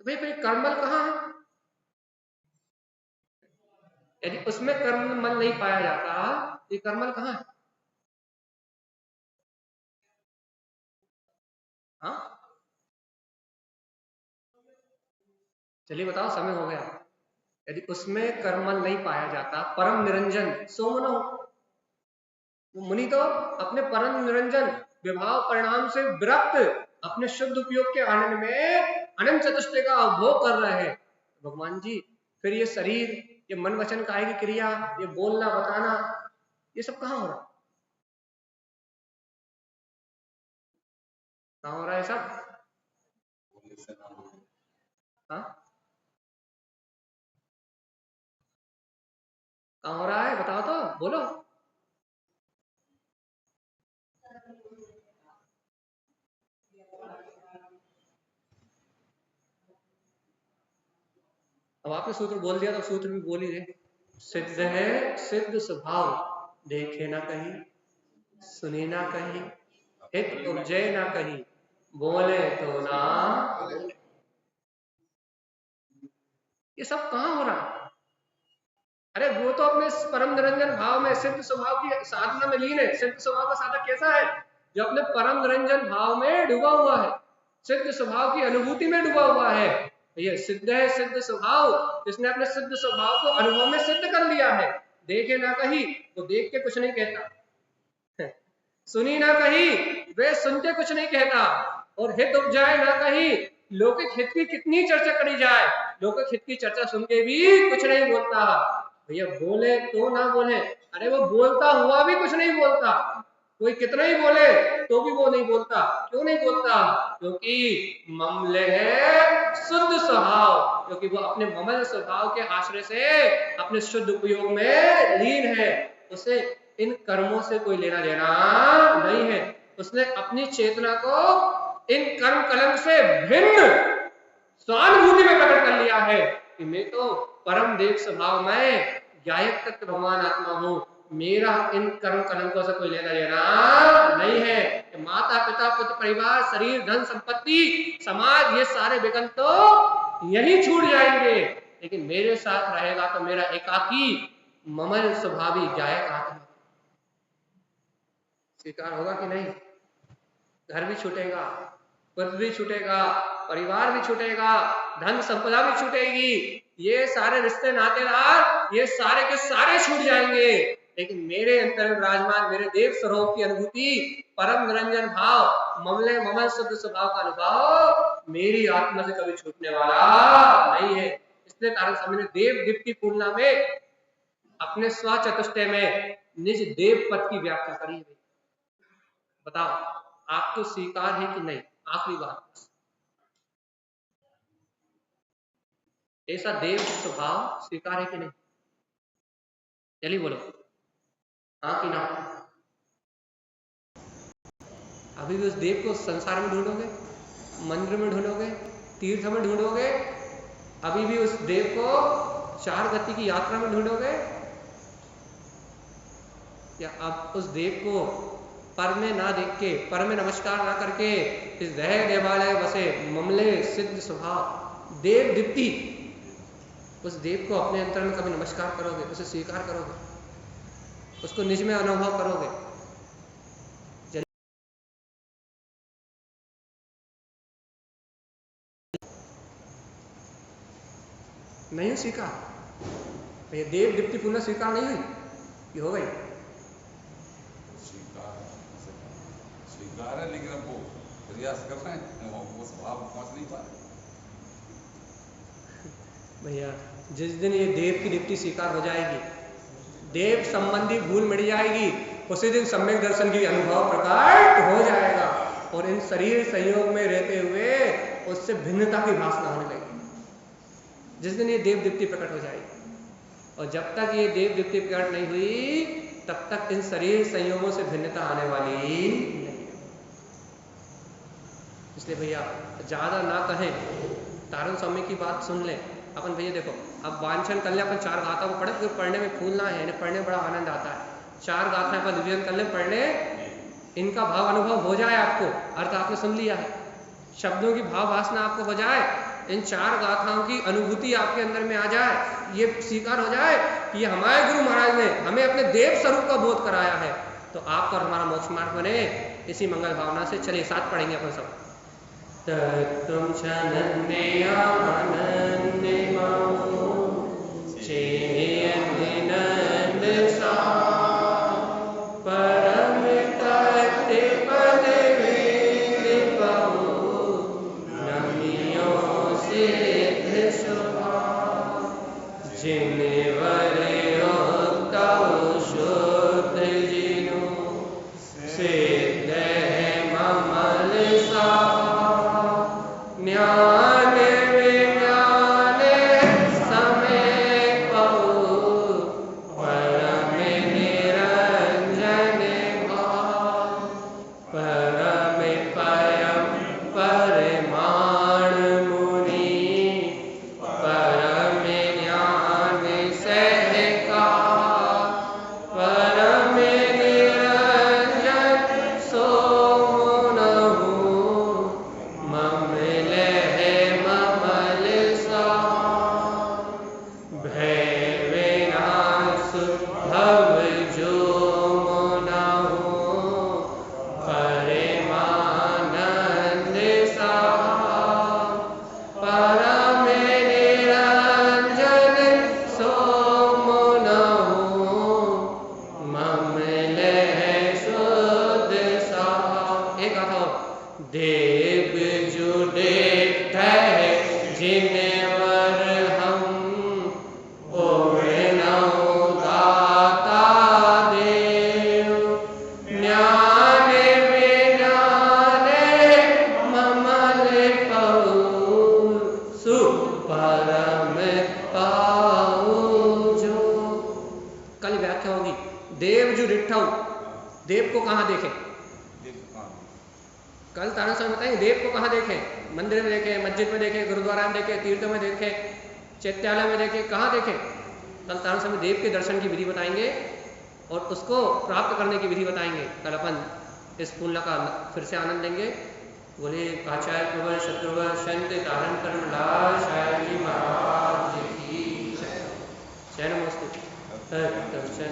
तो भाई कर्मल कहाँ है? यदि उसमें कर्मल नहीं पाया जाता, ये कर्मल कहाँ है? हाँ चलिए बताओ, समय हो गया। यदि उसमें कर्मल नहीं पाया जाता, परम निरंजन सोमनो, मुनि तो अपने परम निरंजन विभाव परिणाम से विरक्त अपने शुद्ध उपयोग के आनंद में अनंत चतुष्टय का उपभोग कर रहे हैं। भगवान जी फिर ये शरीर, ये मन वचन काय की क्रिया, ये बोलना बताना, ये सब कहाँ हो रहा, कहाँ हो रहा है सब? हाँ कहाँ हो रहा है, बताओ तो, बोलो। अब आपने सूत्र बोल दिया तो सूत्र भी बोल ही दे। सिद्ध है सिद्ध स्वभाव, देखे ना कहीं, सुने ना कहीं, हित उपजय ना कहीं, बोले तो ना। ये सब कहाँ हो रहा है? अरे वो तो अपने परम निरंजन भाव में सिद्ध स्वभाव की साधना में लीन है। सिद्ध स्वभाव का साधक कैसा है? जो अपने परम निरंजन भाव में डूबा हुआ है, सिद्ध स्वभाव की अनुभूति में डूबा हुआ है। ये सिद्ध है सिद्ध स्वभाव, जिसने अपने सिद्ध स्वभाव को अनुभव में सिद्ध कर लिया है। देखे ना कहीं, वो देख के कुछ नहीं कहता, सुनी ना कहीं, वे सुन के कुछ नहीं कहता, और हित उपजाए ना कहीं, लौकिक हित की कितनी चर्चा करी जाए, लौकिक हित की चर्चा सुन के भी कुछ नहीं बोलता। भैया बोले तो ना बोले, अरे वो बोलता हुआ भी कुछ नहीं बोलता। कोई कितना ही बोले तो भी वो नहीं बोलता। क्यों नहीं बोलता? क्योंकि ममले है शुद्ध स्वभाव, क्योंकि वो अपने ममल स्वभाव के आश्रय से अपने शुद्ध उपयोग में लीन है। उसे इन कर्मों से कोई लेना देना नहीं है। उसने अपनी चेतना को इन कर्म कलम से भिन्न स्वानुभूति में प्रकट कर लिया है कि मैं तो परम देव स्वभाव में गायक तत्व भगवान आत्मा हूं, मेरा इन कर्म कलंकों से कोई लेना देना नहीं है। कि माता पिता पुत्र परिवार शरीर धन संपत्ति समाज, ये सारे विघ्न तो यही छूट जाएंगे, लेकिन मेरे साथ रहेगा तो मेरा एकाकी ममल स्वभावी गायक आत्मा। स्वीकार होगा कि नहीं? घर भी छूटेगा, पुत्र भी छूटेगा, परिवार भी छूटेगा, धन संपदा भी छूटेगी, ये सारे रिश्ते नातेदार ये सारे के सारे छूट जाएंगे, लेकिन मेरे अंतर में विराजमान मेरे देव स्वरूप की अनुभूति, परम निरंजन भाव, ममले ममल शुद्ध स्वभाव का अनुभव मेरी आत्मा से कभी छूटने वाला नहीं है। इसलिए कारण स्वामी ने देव दीप की पूर्णा में अपने स्व चतुष्टय में निज देव पद की व्याख्या करी है। बताओ आपको स्वीकार है कि नहीं? आखिरी बात, ऐसा देव स्वभाव स्वीकार है कि नहीं? चलिए बोलो, हाँ कि ना? अभी भी उस देव को संसार में ढूंढोगे, मंदिर में ढूंढोगे, तीर्थ में ढूंढोगे, अभी भी उस देव को चार गति की यात्रा में ढूंढोगे, या अब उस देव को पर में ना देख के, पर में नमस्कार ना करके, इस देह देवालय बसे ममले सिद्ध स्वभाव देव दीप्ति, उस देव को अपने अंतर में कभी नमस्कार करोगे, उसे स्वीकार करोगे, उसको निज में अनुभव करोगे? नहीं स्वीकार, ये देव दीप्ति पुनः स्वीकार नहीं हुई, ये हो गई स्वीकार है, लेकिन अब वो प्रयास कर रहे हैं, वो स्वभाव पहुंच नहीं पा रहे। भैया जिस दिन ये देव की दीप्ति स्वीकार हो जाएगी, देव संबंधी भूल मिट जाएगी, उसी दिन सम्यक दर्शन की अनुभव प्रकट हो जाएगा, और इन शरीर संयोग में रहते हुए उससे भिन्नता की भावना होने लगेगी जिस दिन ये देव दीप्ति प्रकट हो जाएगी। और जब तक ये देव दीप्ति प्रकट नहीं हुई तब तक इन शरीर संयोगों से भिन्नता आने वाली नहीं है। इसलिए भैया ज्यादा ना कहें, तारण स्वामी की बात सुन ले अपन। भैया देखो, अब वांछन कर ले अपन, चार गाथा को पढ़े, फिर पढ़ने में फूल ना है, पढ़ने में बड़ा आनंद आता है। चार गाथा अपन रिवीजन कर ले, पढ़ने, इनका भाव अनुभव हो जाए, आपको अर्थ आपने सुन लिया है, शब्दों की भाव वासना आपको हो जाए, इन चार गाथाओं की अनुभूति आपके अंदर में आ जाए, ये स्वीकार हो जाए कि ये हमारे गुरु महाराज ने हमें अपने देव स्वरूप का बोध कराया है, तो आपका और हमारा मोक्ष मार्ग बने। इसी मंगल भावना से चलिए साथ पढ़ेंगे अपन सब। तत्तुम शनन्यानन्ने मामो चेयन्निनन्द सा परम तत्ते पद वेद पाओ नमियो सिद्ध स्वभाव जिन वरयोक्तौ शुद्ध जिनो सिद्ध है ममल सा ज्ञान विज्ञान समय पाओ परम निरंजन भाव परम परम परमाण मुनि परम ज्ञान सहका परम निरंजन सो मुनहु ममल है ममल सा भय विनाश भव जो मुनहु परमानंद सा परम निरंजन सो मुनहु ममल है शुद्ध सा। एक आता हो देव जुड़े ठहरे जिनवर हम ओढ़नौ दाता देव ज्ञान विज्ञान ममल पाऊ सुपरम पाऊ जो। कल व्याख्या होगी देव जो रिठौ देव को कहाँ देखे। कल ताना स्वामी बताएंगे देव को कहाँ देखे, मंदिर में देखे, मस्जिद में देखे, गुरुद्वारा में देखे, तीर्थों में देखे, चैत्यालय में देखे, कहाँ देखे। कल ताना स्वामी देव के दर्शन की विधि बताएंगे और उसको प्राप्त करने की विधि बताएंगे। कल अपन इस पुण्य का फिर से आनंद लेंगे। बोले आचार्य प्रवर शत्रुवर संत धारण कर्म लाल शायद जी महाराज की जय। नमस्ते।